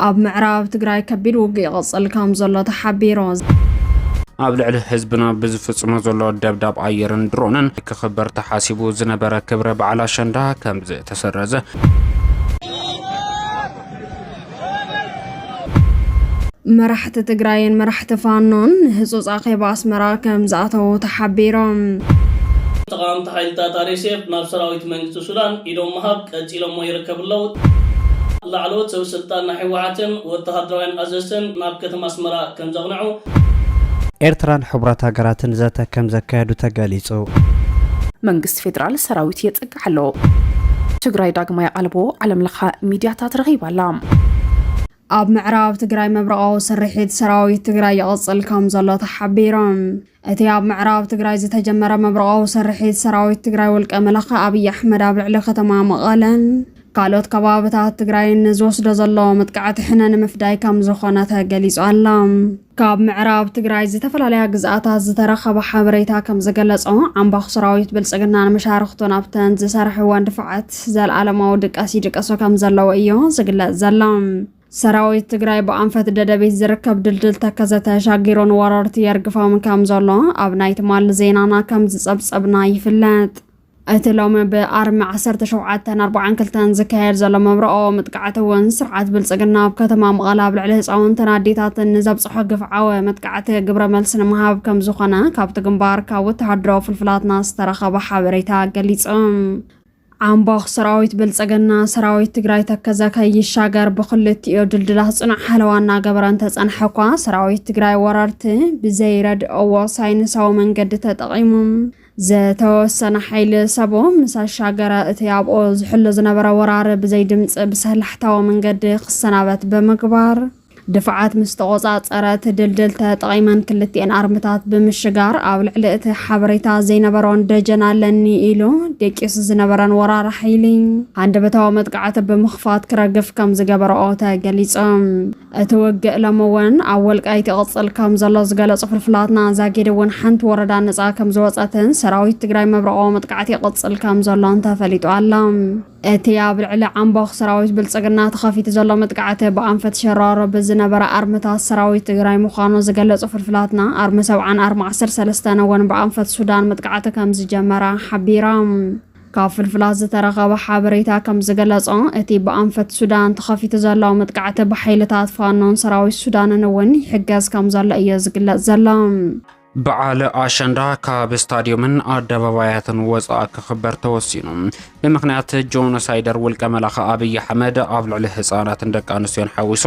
ኣብ ምዕራብ ትግራይ ከቢድ ውግእ ይቕጽል ከም ዘሎ ተሓቢሩ ኣብ ልዕሊ ህዝብና ብዝፍጽሞ ዘሎ ደብዳብ ኣየርን ድሮንን ክኽበር ተሓሲቡ ዝነበረ ክብረ በዓል ኣሸንዳ ከም ዝተሰረዘ መራሕቲ ትግራይን መራሕቲ ፋኖን ህጹጽ ኣኼባ ኣስመራ ከም ዝኣተው ተሓቢሮም ተቃዋምቲ ሓይልታት RSF ናብ ሰራዊት መንግስቲ ሱዳን ኢዶም መሃብ ቀፂሎም ይርከብለው ላዕሎት ሰብ ስልጣንና ሕወሓትን ወተሃደራውያን ኣዘዝትን ናብ ከተማ ኣስመራ ከም ዘቕንዑ ኤርትራን ሕቡራት ሃገራትን ዘተ ከም ዘካየዱ ተገሊጹ መንግስት ፌደራል ሰራዊት የጽግዕ ኣሎ ትግራይ ዳግማይ ቀልቦ ዓለም ለኸ ሚድያታት ረኺባላ ኣብ ምዕራብ ትግራይ መብረቃዊ ስርሒት ሰራዊት ትግራይ ይቕጽል ከም ዘሎ ተሓቢሮም እቲ ኣብ ምዕራብ ትግራይ ዝተጀመረ መብረቃዊ ስርሒት ሰራዊት ትግራይ ውልቀ መለኸ ኣብይ ኣሕመድ ኣብ ልዕሊ ከተማ መቐለን ካልኦት ከባቢታት ትግራይን ዝወስዶ ዘሎ መጥቃዕቲ ሕነን ምፍዳይ ከም ዝኾነ ተገሊጹ ኣሎ ካብ ምዕራብ ትግራይ ዝተፈላለያ ግዝኣታት ዝተረኸበ ሓበሬታ ከም ዝገለጾ ዓምባኽ ሰራዊት ብልጽግና ንመሻርክቱ ናብተን ዝሰርሕወን ድፍዓት ዘለኣለማዊ ድቃሲ ይድቀሶ ከም ዘለዎ እዩ ዝግለጽ ዘሎ ሰራዊት ትግራይ ብኣንፈት ደደቤት ዝርከብ ድልድል ተከዘ ተሻጊሩ ንወረርቲ የርግፎም ከም ዘሎ ኣብ ናይ ትማል ዜናና ከም ዝጸብጸብና ይፍለጥ እቲ ሎሚ ብኣርሚ 1742 ዝካየድ ዘሎ መብረቃዊ መጥቃዕቲ እውን ስርዓት ብልጽግና ኣብ ከተማ መቐለ ኣብ ልዕሊ ህፃውንትን ኣዴታትን ንዘብፅሖ ግፍዓዊ መጥቃዕቲ ግብረ መልሲ ንምሃብ ከም ዝኾነ ካብቲ ግንባር ካብ ወተሃደራዊ ፍልፍላትና ዝተረኸበ ሓበሬታ ገሊጾም ዓምባኽ ሰራዊት ብልጽግና ሰራዊት ትግራይ ተከዘ ከይሻገር ብኽልቲኡ ድልድላት ጽኑዕ ሓለዋ እናገበረ እንተጸንሐ እኳ ሰራዊት ትግራይ ወረርቲ ብዘይረድእዎ ሳይንሳዊ መንገዲ ተጠቒሞም ዝተወሰነ ሓይሊ ሰቦም ምስ ኣሻገረ እቲ ኣብኦ ዝሕሉ ዝነበረ ወራሪ ብዘይ ድምፂ ብሰላሕታዊ መንገዲ ክሰናበት ብምግባር ድፍዓት ምስ ተቆጻጸረ ድልድል ተጠቒመን ክልቲአን ኣርምታት ብምሽጋር ኣብ ልዕሊ እቲ ሓበሬታ ዘይነበሮን ደጀን ኣለኒ ኢሉ ደቂሱ ዝነበረን ወራሪ ሓይሊ ሃንደበታዊ መጥቃዕቲ ብምኽፋት ክረግፍ ከም ዝገበረኦ ተገሊጾም እቲ ውግእ ሎሚ እውን ኣብ ወልቃይት ይቕጽል ከም ዘሎ ዝገለጹ ፍልፍላትና ዛጊድ እውን ሓንቲ ወረዳ ነፃ ከም ዝወፀትን ሰራዊት ትግራይ መብረቃዊ መጥቃዕቲ ይቕጽል ከም ዘሎን ተፈሊጡ ኣሎ እቲ ኣብ ልዕሊ ዓምባኽ ሰራዊት ብልጽግና ተኸፊቱ ዘሎ መጥቃዕቲ ብኣንፈት ሸራሮ ብዝነበረ ኣርምታት ሰራዊት ትግራይ ምዃኑ ዝገለጹ ፍልፍላትና ኣርሚ 70 ኣርሚ 13 እውን ብኣንፈት ሱዳን መጥቃዕቲ ከም ዝጀመረ ሓቢሮም ካብ ፍልፍላት ዝተረኸበ ሓበሬታ ከም ዝገለጾ እቲ ብኣንፈት ሱዳን ተኸፊቱ ዘሎ መጥቃዕቲ ብሓይልታት ፋኖን ሰራዊት ሱዳንን እውን ይሕገዝ ከም ዘሎ እዩ ዝግለጽ ዘሎ በዓል ኣሸንዳ ካብ ስታዲየምን ኣደባባያትን ወፃእ ክኽበር ተወሲኑ ብምኽንያት ጆኖሳይደር ውልቀ መላኸ ኣብይ ኣሕመድ ኣብ ልዕሊ ህፃናትን ደቂ ኣንስትዮን ሓዊሱ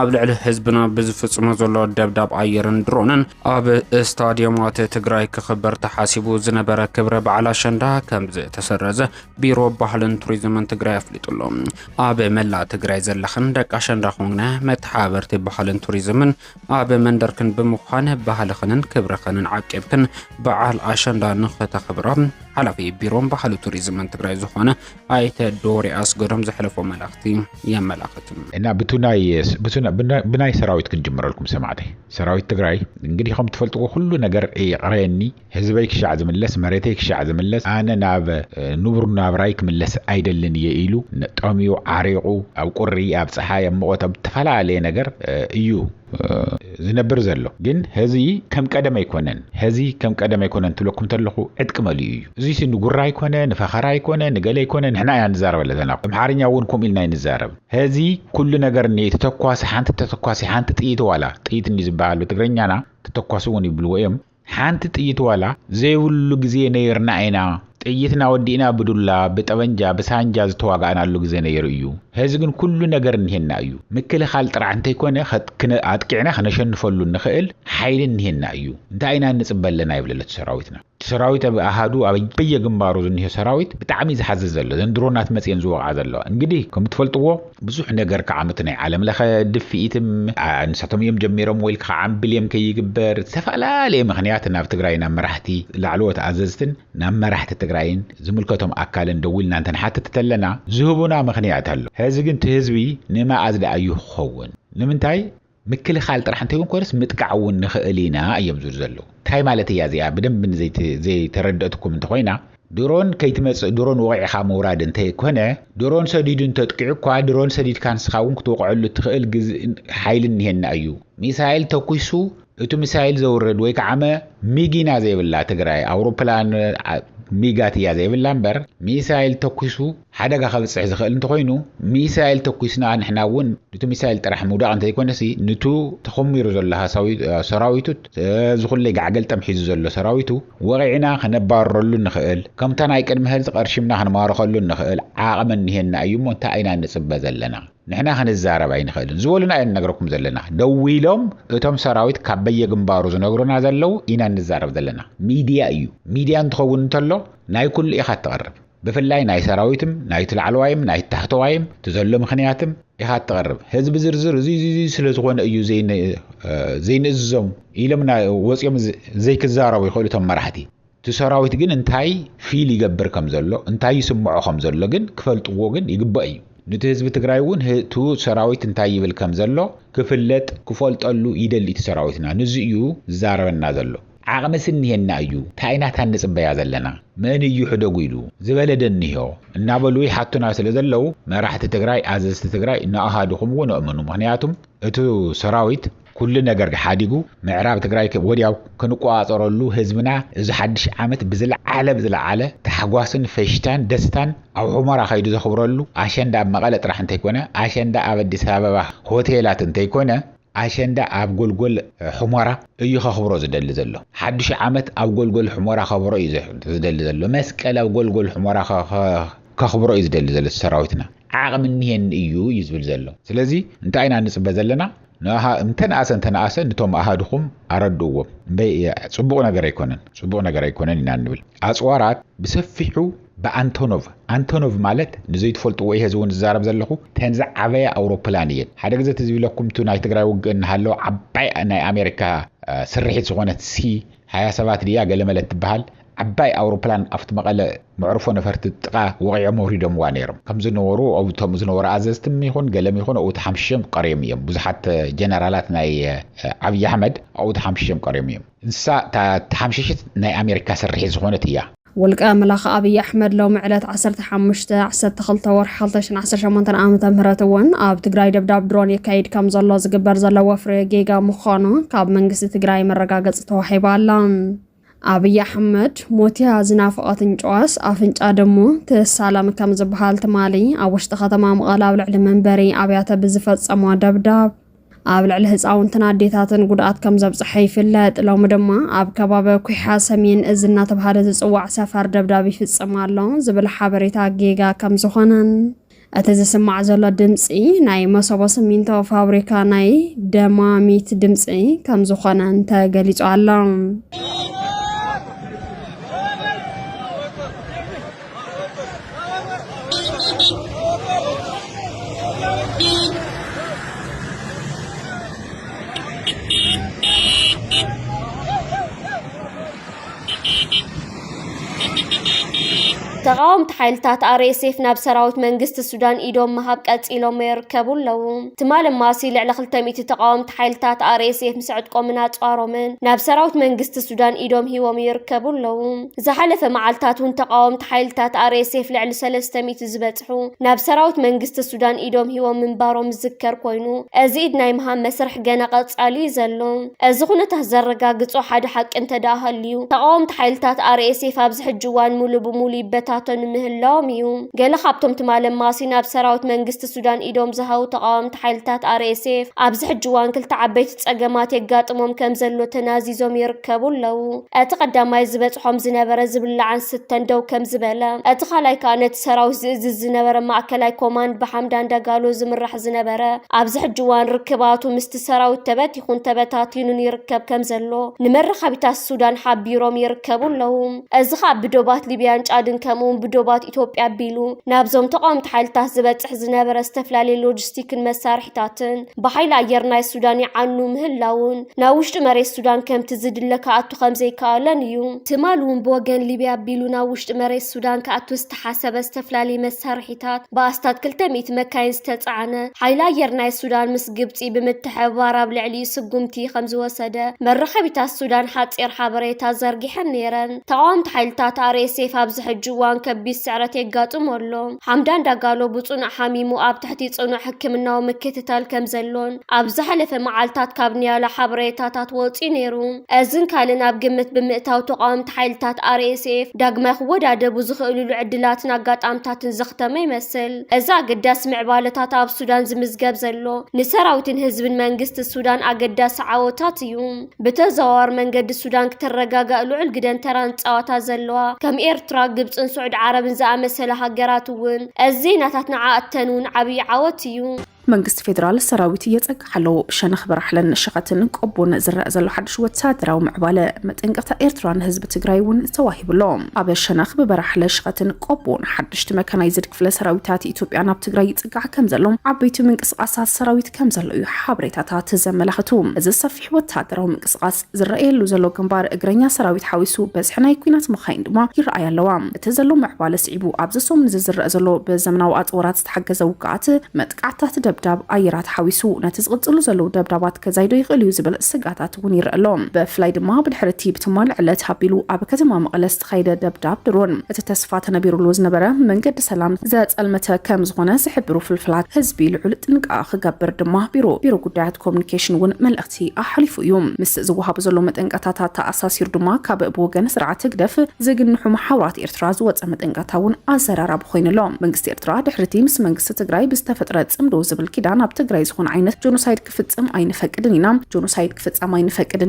ኣብ ልዕሊ ህዝብና ብዝፍጽሞ ዘሎ ደብዳብ ኣየርን ድሮንን ኣብ ስታዲየማት ትግራይ ክኽበር ተሓሲቡ ዝነበረ ክብረ በዓል ኣሸንዳ ከም ዝተሰረዘ ቢሮ ባህልን ቱሪዝምን ትግራይ ኣፍሊጡሎ ኣብ መላእ ትግራይ ዘለኽን ደቂ ኣሸንዳ ኾነ መተሓበርቲ ባህልን ቱሪዝምን ኣብ መንደርክን ብምዃን ባህልኽንን ክብረ خنن عقبكن بعال عشان نختخبرام حلفي بيروم بحال توريزم تግራይ ዝኾነ ኣይተ ዶሪ ኣስገዶም ዘሕለፎም መላእኽቲ የመላኽትም እና ብናይ ሰራዊት ክንጅምረልኩም ሰማዕተይ ሰራዊት ትግራይ እንግዲህ ከም ትፈልጥዎ ሁሉ ነገር ይቀረኒ ህዝበይ ክሻዕ ዝምለስ መሬተይ ክሻዕ ዝምለስ ኣነ ናብ ንቡር ናብራይ ክምለስ ኣይደልን የኢሉ ነጣሚው ዓሪቁ ኣብ ቁሪ ኣብ ፀሓይ ኣብ መቆት ኣብ ተፈላለየ ነገር እዩ ዝነብር ዘሎ ግን ህዚ ከም ቀደም ኣይኮነን ህዚ ከም ቀደም ኣይኮነን ትለኩም ተለኹ ዕጥቅመሉ እዩ እዚ ንጉራ ይኮነ ንፈኸራ ይኮነ ንገለ ይኮነ ንሕና ያ ንዛረብ ለዘና አምሓርኛ እውን ኮም ኢልና ንዛረብ ህዚ ኩሉ ነገር ተተኳሲ ሓንቲ ተተኳሲ ሓንቲ ጥይት ዋላ ጥይት እንዝባሉ ትግረኛና ተተኳሲ እውን ይብልዎ እዮም ሓንቲ ጥይት ዋላ ዘይብሉ ግዜ ነይርና አይና ጥይትና ወዲና ብዱላ በጠበንጃ በሳንጃ ዝተዋጋናሉ ግዜ ነይሩ እዩ ህዚ ግን ኩሉ ነገር እንሄና እዩ ምክልኻል ጥራዕ እንተይ ኮነ አጥቂዕና ከነሸንፈሉ ንኽእል ሓይል እንሄና እዩ እንታይና ንጽበለና ይብለለት ሰራዊትና ሰራዊት አሃዱ አበየ ግንባሩ ዝንሄ ሰራዊት ብጣዕሚ ዝሓዝዝ ዘሎ ዘንድሮናት መጽየን ዝወቃ ዘሎ እንግዲህ ከም ትፈልጥዎ ብዙሕ ነገር ከዓመት ናይ ዓለም ለኸ ድፍኢትም አንሳቶም እዮም ጀሚሮም ወይ ከዓምብልዮም ከይግበር ተፈላለየ ምኽንያት ናብ ትግራይና መራሕቲ ላዕሎት ኣዘዝትን ናብ መራሕቲ ትግራይን ዝምልከቶም ኣካልን ደውልና እንተን ሓተት ተለና ዝህቡና ምኽንያት ኣሎ ህዚ ግን ህዝቢ ንማኣዝ ደኣዩ ኸውን ንምንታይ ምክልኻል ጥራሕ እንተይውን ኮርስ ምጥቃዕውን ንኽእሊና እዮም ዙር ዘሎ ታይ ማለት እያ እዚኣ ብደንብ ዘይ ተረድእትኩም እንተኾይና ድሮን ከይትመጽእ ድሮን ወቂዕኻ መውራድ እንተይኮነ ድሮን ሰዲድ እንተጥቂዕኳ ድሮን ሰዲድ ካንስኻውን ክትወቅዐሉ ትኽእል ሓይል እንሄና እዩ ሚሳኤል ተኩሱ እቱ ሚሳኤል ዘውርድ ወይ ከዓመ ሚጊና ዘይብላ ትግራይ አውሮፕላን ሚጋት እያ ዘይብላ እምበር ሚሳኤል ተኩሱ ሓደጋ ከብፅሕ ዝኽእል እንተኮይኑ ሚሳኤል ተኩስና ንሕና እውን እቱ ሚሳኤል ጥራሕ ምውዳቕ እንተይኮነሲ ንቱ ተኸሚሩ ዘለሃ ሰራዊቱ ዝኹለይ ጋዕገል ጠምሒዙ ዘሎ ሰራዊቱ ወቂዕና ክነባረረሉ ንኽእል ከምታ ናይ ቅድሚ ህልቲ ቀርሽምና ክንማረኸሉ ንኽእል ዓቕሚ እንሄና እዩ እሞ እንታይ ኢና ንፅበ ዘለና ንሕና ክንዛረብ ኣይንኽእልን ዝበሉና እየን ነግረኩም ዘለና ደው ኢሎም እቶም ሰራዊት ካብ በየግንባሩ ዝነግሩና ዘለው ኢና ንዛረብ ዘለና ሚድያ እዩ ሚድያ እንትኸውን እንተሎ ናይ ኩሉ ኢኻ ትቐርብ ብፍላይ ናይ ሰራዊትም ናይ ትላዕለዋይም ናይ ታሕተዋይም ትዘሎ ምኽንያትም ኢኻ ትቐርብ ህዝቢ ዝርዝር እዚ ስለዝኾነ እዩ ዘይንእዞም ኢሎም ወፂኦም ዘይክዛረቡ ይኽእሉ እቶም መራሕቲ ትሰራዊት ግን እንታይ ፊል ይገብር ከም ዘሎ እንታይ ይስምዖ ከም ዘሎ ግን ክፈልጥዎ ግን ይግባእ እዩ ነቲ ህዝቢ ትግራይ እውን ቱ ሰራዊት እንታይ ይብል ከም ዘሎ ክፍለጥ ክፈልጠሉ ይደሊ እቲ ሰራዊትና ንዚ እዩ ዝዛረበና ዘሎ ዓቕሚ ስንሄና እዩ ታይናታ ንፅበያ ዘለና መን እዩ ሕደጉ ኢሉ ዝበለደ እንሄው እናበሉ ይሓቱና ስለ ዘለው መራሕቲ ትግራይ ኣዘዝቲ ትግራይ ንኣሃድኹም እውን እመኑ ምክንያቱም እቲ ሰራዊት ኩሉ ነገር ሓዲጉ ምዕራብ ትግራይ ወዲያው ክንቋፀረሉ ህዝብና እዚ ሓድሽ ዓመት ብዝለዓለ ተሓጓስን ፈሽታን ደስታን ኣብ ሑመራ ኸይዱ ዘኽብረሉ ኣሸንዳ ኣብ መቐለ ጥራሕ እንተይኮነ ኣሸንዳ ኣብ አዲስ አበባ ሆቴላት እንተይኮነ ኣሸንዳ ኣብ ጎልጎል ሑመራ እዩ ከኽብሮ ዝደሊ ዘሎ ሓድሽ ዓመት ኣብ ጎልጎል ሑመራ ከኽብሮ እዩ ዝደሊ ዘሎ መስቀል ኣብ ጎልጎል ሑመራ ከኽብሮ እዩ ዝደሊ ዘሎ ሰራዊትና ዓቕሚ እንሄን እዩ ይዝብል ዘሎ ስለዚ እንታይ ኢና ንፅበ ዘለና እንተነኣሰ ነቶም ኣሃድኹም ኣረድዎም ጽቡቕ ነገር ኣይኮነን ኢና ንብል ኣጽዋራት ብሰፊሑ በአንቶኖቭ ማለት ንዘይትፈልጥዎ ይሄ ዝውን ዝዛረብ ዘለኹ ተንዛዓበየ አውሮፕላን እየን ሓደ ግዜ ትዝብለኩም ቱ ናይ ትግራይ ውግእ እናሃለዎ ዓባይ ናይ አሜሪካ ስርሒት ዝኾነት C-27 ድያ ገለመለት ትበሃል ዓባይ አውሮፕላን ኣብቲ መቐለ መዕርፎ ነፈርቲ ጥቃ ወቂዖም ወሪዶምዋ ነይሮም ከም ዝነበሩ ኣብቶም ዝነበሩ ኣዘዝትም ይኹን ገለም ይኹን ኣብቲ ሓምሽም ቀሪዮም እዮም ብዙሓት ጀነራላት ናይ ዓብይ ኣሕመድ ኣብቲ ሓምሽም ቀሪዮም እዮም እንሳ ተሓምሽሽት ናይ አሜሪካ ስርሒት ዝኾነት እያ ውልቀ መላኽ አብይ አሕመድ ለው ምዕለት 15-12 ወርሒ 2018 ዓመተ ምህረት እውን ኣብ ትግራይ ደብዳብ ድሮን የካይድ ከም ዘሎ ዝግበር ዘሎ ወፍሪ ጌጋ ምዃኑ ካብ መንግስቲ ትግራይ መረጋገጽ ተዋሂቡ ኣላ አብይ አሕመድ ሞቲያ ዝናፍቐት እንጨዋስ አፍንጫ ደሞ ተሳላም ከም ዝበሃል ትማሊ ኣብ ውሽጢ ከተማ መቐለ ኣብ ልዕሊ መንበሪ ኣብያተ ብዝፈጸሞ ደብዳብ ኣብ ልዕሊ ህፃውንትን ኣዴታትን ጉድኣት ከም ዘብፅሐ ይፍለጥ ሎሚ ድማ ኣብ ከባቢ ኩሓ ሰሜን እዝ እናተባህለ ዝፅዋዕ ሰፈር ደብዳብ ይፍጽም ኣሎ ዝብል ሓበሬታ ጌጋ ከም ዝኾነን እቲ ዝስማዕ ዘሎ ድምፂ ናይ መሰቦ ሲሚንቶ ፋብሪካ ናይ ደማሚት ድምፂ ከም ዝኾነን ተገሊጹ ኣሎ ተቃውምቲ ሓይልታት RSF ናብ ሰራዊት መንግስቲ ሱዳን ኢዶም መሃብ ቀፂሎም ይርከቡ ኣለዉ ትማል ማሲ ልዕሊ 200 ተቃውምቲ ሓይልታት RSF ምስዕጥቆምን ኣጽዋሮምን ናብ ሰራዊት መንግስቲ ሱዳን ኢዶም ሂቦም ይርከቡ ኣለዉ ዝሓለፈ መዓልታት እውን ተቃውምቲ ሓይልታት RSF ልዕሊ 300 ዝበጽሑ ናብ ሰራዊት መንግስቲ ሱዳን ኢዶም ሂቦም ምንባሮም ዝዝከር ኮይኑ እዚ ኢድ ናይ መሃብ መስርሕ ገና ቀጻሊ ዘሎ እዚ ኩነታት ዘረጋግጾ ሓደ ሓቂ እንተዳሃልዩ ተቃውምቲ ሓይልታት RSF ኣብዚ ሕጂ እዋን ሙሉ ብሙሉ ይበታተኑ ምህላዎም እዩ ገለ ካብቶም ትማል ማሲ ናብ ሰራዊት መንግስቲ ሱዳን ኢዶም ዝሃው ተቃውምቲ ሓይልታት RSF ኣብዚ ሕጂ እዋን ክልተ ዓበይቲ ጸገማት የጋጥሞም ከም ዘሎ ተናዚዞም ይርከቡ ኣለዉ እቲ ቀዳማይ ዝበጽሖም ዝነበረ ዝብላዕን ስተን ደው ከም ዝበለ እቲ ካልኣይ ከዓ ነቲ ሰራዊት ዝእዝዝ ዝነበረ ማእከላይ ኮማንድ ብሓምዳን ዳጋሎ ዝምራሕ ዝነበረ ኣብዚ ሕጂ እዋን ርክባቱ ምስቲ ሰራዊት ተበቲኹን ተበታቲኑን ይርከብ ከም ዘሎ ንመራኸቢታት ሱዳን ሓቢሮም ይርከቡ ኣለዉ እዚ ከዓ ብዶባት ሊብያን ጫድን ከም ፍጻሙን ብዶባት ኢትዮጵያ ቢሉ ናብዞም ተቃውምቲ ሓይልታት ዝበጽሕ ዝነበረ ዝተፈላለዩ ሎጂስቲክን መሳርሒታትን ብሓይሊ ኣየር ናይ ሱዳን ይዓኑ ምህላውን ናብ ውሽጢ መሬት ሱዳን ከምቲ ዝድለ ከኣቱ ከምዘይከኣለን እዩ ትማሉን ብወገን ሊብያ ቢሉ ናብ ውሽጢ መሬት ሱዳን ከኣቱ ዝተሓሰበ ዝተፈላለዩ መሳርሒታት በኣስታት 200 መካይን ዝተጻዕነ ሓይሊ ኣየር ናይ ሱዳን ምስ ግብጺ ብምትሕብባር ኣብ ልዕሊ ስጉምቲ ከምዝወሰደ መራኸቢታት ሱዳን ሓጺር ሓበሬታ ዘርጊሐን ነይረን ተቃውምቲ ሓይልታት RSF ኣብ ዝሕጂ እዋን ከቢድ ስዕረት የጋጥመሎ ሓምዳን ዳጋሎ ብጽኑዕ ሓሚሙ ኣብ ትሕቲ ጽኑዕ ሕክምናዊ ምክትታል ከም ዘሎን ኣብ ዝሓለፈ መዓልታት ካብ ኒያላ ሓበሬታታት ወፂኡ ነይሩ እዝን ካልእ ኣብ ግምት ብምእታው ተቃውምቲ ሓይልታት RSF ዳግማይ ክወዳደቡ ዝኽእልሉ ዕድላትን ኣጋጣምታትን ዘኽተመ ይመስል እዛ ኣገዳሲ ምዕባለታት ኣብ ሱዳን ዝምዝገብ ዘሎ ንሰራዊትን ህዝብን መንግስቲ ሱዳን ኣገዳሲ ዓወታት እዩ በተዘዋዋሪ መንገዲ ሱዳን ክትረጋጋእ ልዑል ግደን ተራን ጸዋታ ዘለዋ ከም ኤርትራ ግብጽን ስዑድ ዓረብን ዝኣመሰለ ሃገራት እውን እዚናታት ንዓኣተኑን ዓብይ ዓወት እዩ መንግስት ፌደራል ሰራዊት የጸግሓለው ሸነኽ በራሕለን ሸኸትን ቆቦን ዝረአ ዘሎ ሓድሽ ወታደራዊ ምዕባለ መጠንቀቕታ ኤርትራን ህዝቢ ትግራይ እውን ተዋሂብሎም ኣብ ሸነኽ በራሕለ ሸኸትን ቆቦን ሓድሽቲ መካናይዝድ ክፍለ ሰራዊታት ኢትዮጵያ ናብ ትግራይ ይጽጋዕ ከም ዘሎም ዓበይቲ ምንቅስቓሳት ሰራዊት ከም ዘሎ እዩ ሓበሬታታት ዘመላኽቱ እዚ ሰፊሕ ወታደራዊ ምንቅስቓስ ዝረአየሉ ዘሎ ግንባር እግረኛ ሰራዊት ሓዊሱ በዝሒ ናይ ኩናት መኻይን ድማ ይረኣያ ኣለዋ እቲ ዘሎ ምዕባለ ስዒቡ ኣብ ዝሶም ዝረአ ዘሎ ብዘመናዊ ኣጽዋራት ዝተሓገዘ ውቃዓት መጥቃዕታት ደብዳብ ኣየራት ሓዊሱ ነቲ ዝቕጽሉ ዘለው ደብዳባት ከዛይዶ ይኽእሉ ዝብል ስጋታት እውን ይረአሎም ብፍላይ ድማ ብድሕርቲ ብትማል ዕለት ሃቢሉ ኣብ ከተማ መቐለ ዝተኻየደ ደብዳብ ድሮን እቲ ተስፋ ተነቢሩሉ ዝነበረ መንገዲ ሰላም ዘጸልመተ ከም ዝኾነ ዝሕብሩ ፍልፍላት ህዝቢ ልዑል ጥንቃቐ ክገብር ድማ ቢሮ ጉዳያት ኮሙኒኬሽን እውን መልእኽቲ ኣሓሊፉ እዩ ምስ ዝወሃብ ዘሎ መጠንቀቕታታት ተኣሳሲሩ ድማ ካብ ብወገን ስርዓት ግደፍ ዝግንሑ ማሕበራት ኤርትራ ዝወፀ መጠንቀቕታ እውን ኣዘራራቢ ኮይኑሎም መንግስቲ ኤርትራ ድሕርቲ ምስ መንግስቲ ትግራይ ብዝተፈጥረ ጽምዶ ኪዳን ኣብ ትግራይ ዝኾነ ዓይነት ጆኖሳይድ ክፍጽም ኣይንፈቅድን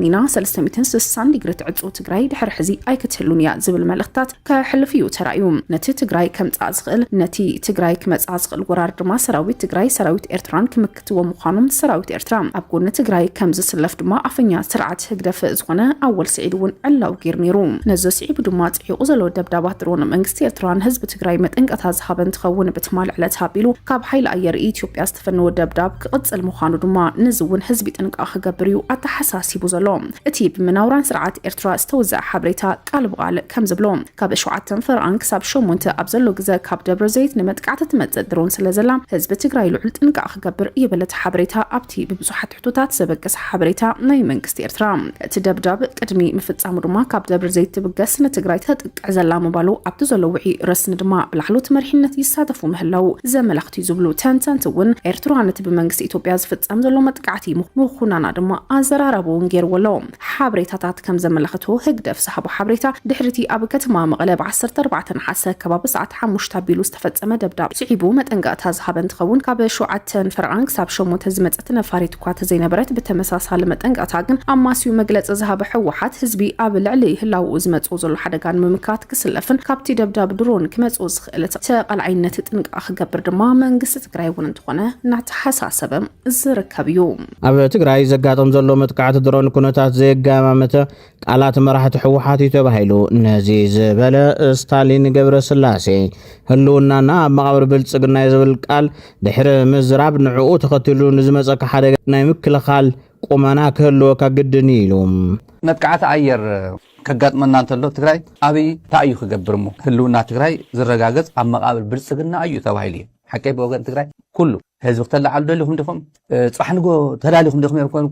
ኢና 360 ዲግሪ ትዕጽው ትግራይ ድሕሪ ሕዚ ኣይክትህሉን እያ ዝብል መልእኽታት ከሕልፍ እዩ ተራእዩ ነቲ ትግራይ ከምጻእ ዝኽእል ነቲ ትግራይ ክመጻእ ዝኽእል ወራር ድማ ሰራዊት ትግራይ ሰራዊት ኤርትራን ክምክትዎ ምዃኖም ሰራዊት ኤርትራ ኣብ ጎኒ ትግራይ ከም ዝስለፍ ድማ ኣፈኛ ስርዓት ህግደፍ ዝኾነ ኣወል ስዒድ እውን ዕላው ጌር ነይሩ ነዚ ስዒቡ ድማ ጽሒቁ ዘሎ ደብዳባት ድሮን መንግስቲ ኤርትራን ህዝቢ ትግራይ መጠንቀቕታ ዝሃበ እንትኸውን ብትማል ዕለት ሃቢሉ ካብ ሓይሊ ኣየር ኢትዮጵያ ዝተፈነወ ደብዳብ ክቕጽል ምዃኑ ድማ ንዝውን ህዝቢ ጥንቃቐ ክገብር እዩ ኣተሓሳሲቡ ዘሎ እቲ ብመናውራን ስርዓት ኤርትራ ዝተወዘዐ ሓበሬታ ቃል ብቓል ከም ዝብሎ ካብ 7 ፍርኣን ክሳብ 8 ኣብ ዘሎ ግዜ ካብ ደብረ ዘይት ንመጥቃዕቲ ትመጽእ ድሮን ስለዘላ ህዝቢ ትግራይ ልዑል ጥንቃቐ ክገብር ይበለት ሓበሬታ ኣብቲ ብብዙሓት ሕቶታት ዘበገሰ ሓበሬታ ናይ መንግስቲ ኤርትራ እቲ ደብዳብ ቅድሚ ምፍጻሙ ድማ ካብ ደብረ ዘይት ትብገስ ንትግራይ ተጥቅዕ ዘላ ምባሉ ኣብቲ ዘሎ ውዒ ረስኒ ድማ ብላሕሎት መሪሕነት ይሳተፉ ምህላው ዘመላኽቱ ዝብሉ ተንተንቲ እውን ኤርትራ ነቲ ብመንግስቲ ኢትዮጵያ ዝፍጸም ዘሎ መጥቃዕቲ ምኹናና ድማ ኣዘራረቡን ገይርወሎ ሓበሬታታት ከም ዘመላኽቱ ህግደፍ ዝሃቡ ሓበሬታ ድሕርቲ ኣብ ከተማ መቐለ ብ14 ሓሰ ከባቢ ሰዓት 5 ኣቢሉ ዝተፈጸመ ደብዳብ ስዒቡ መጠንቀቕታ ዝሃበ እንትኸውን ካብ 7 ፍርኣን ክሳብ 8 ዝመጸት ነፋሪት እኳ ተዘይነበረት ብተመሳሳሊ መጠንቀቕታ ግን ኣማስዩ መግለፂ ዝሃበ ሕወሓት ህዝቢ ኣብ ልዕሊ ህላውኡ ዝመጽኡ ዘሎ ሓደጋን ምምካት ክስለፍን ካብቲ ደብዳብ ድሮን ክመጽኡ ዝኽእል ተቐልዓይነት ጥንቃቐ ክገብር ድማ መንግስቲ ትግራይ እውን እንትኾነ ናተሓሳሰበ ዝርከብ እዩ ኣብ ትግራይ ዘጋጠም ዘሎ መጥቃዕቲ ድሮን ኩነታት ዘየጋማመተ ቃላት መራሕቲ ሕወሓት ተባሂሉ ነዚ ዝበለ ስታሊን ገብረስላሴ ህልውናና ኣብ መቃብር ብልጽግና ዝብል ቃል ድሕሪ ምዝራብ ንዕኡ ተኸቲሉ ንዝመጸካ ሓደጋ ናይ ምክልኻል ቁመና ክህልወካ ግድን ኢሉ መጥቃዕቲ ኣየር ከጋጥመና እንተሎ ትግራይ ኣብይ ታእዩ ክገብር እሞ ህልውና ትግራይ ዝረጋገጽ ኣብ መቃብር ብልጽግና እዩ ተባሂሉ እዩ حكي بوجن تجري كله هزوك تلعب دلهم دفهم صحنقو تداليهم دخم يركون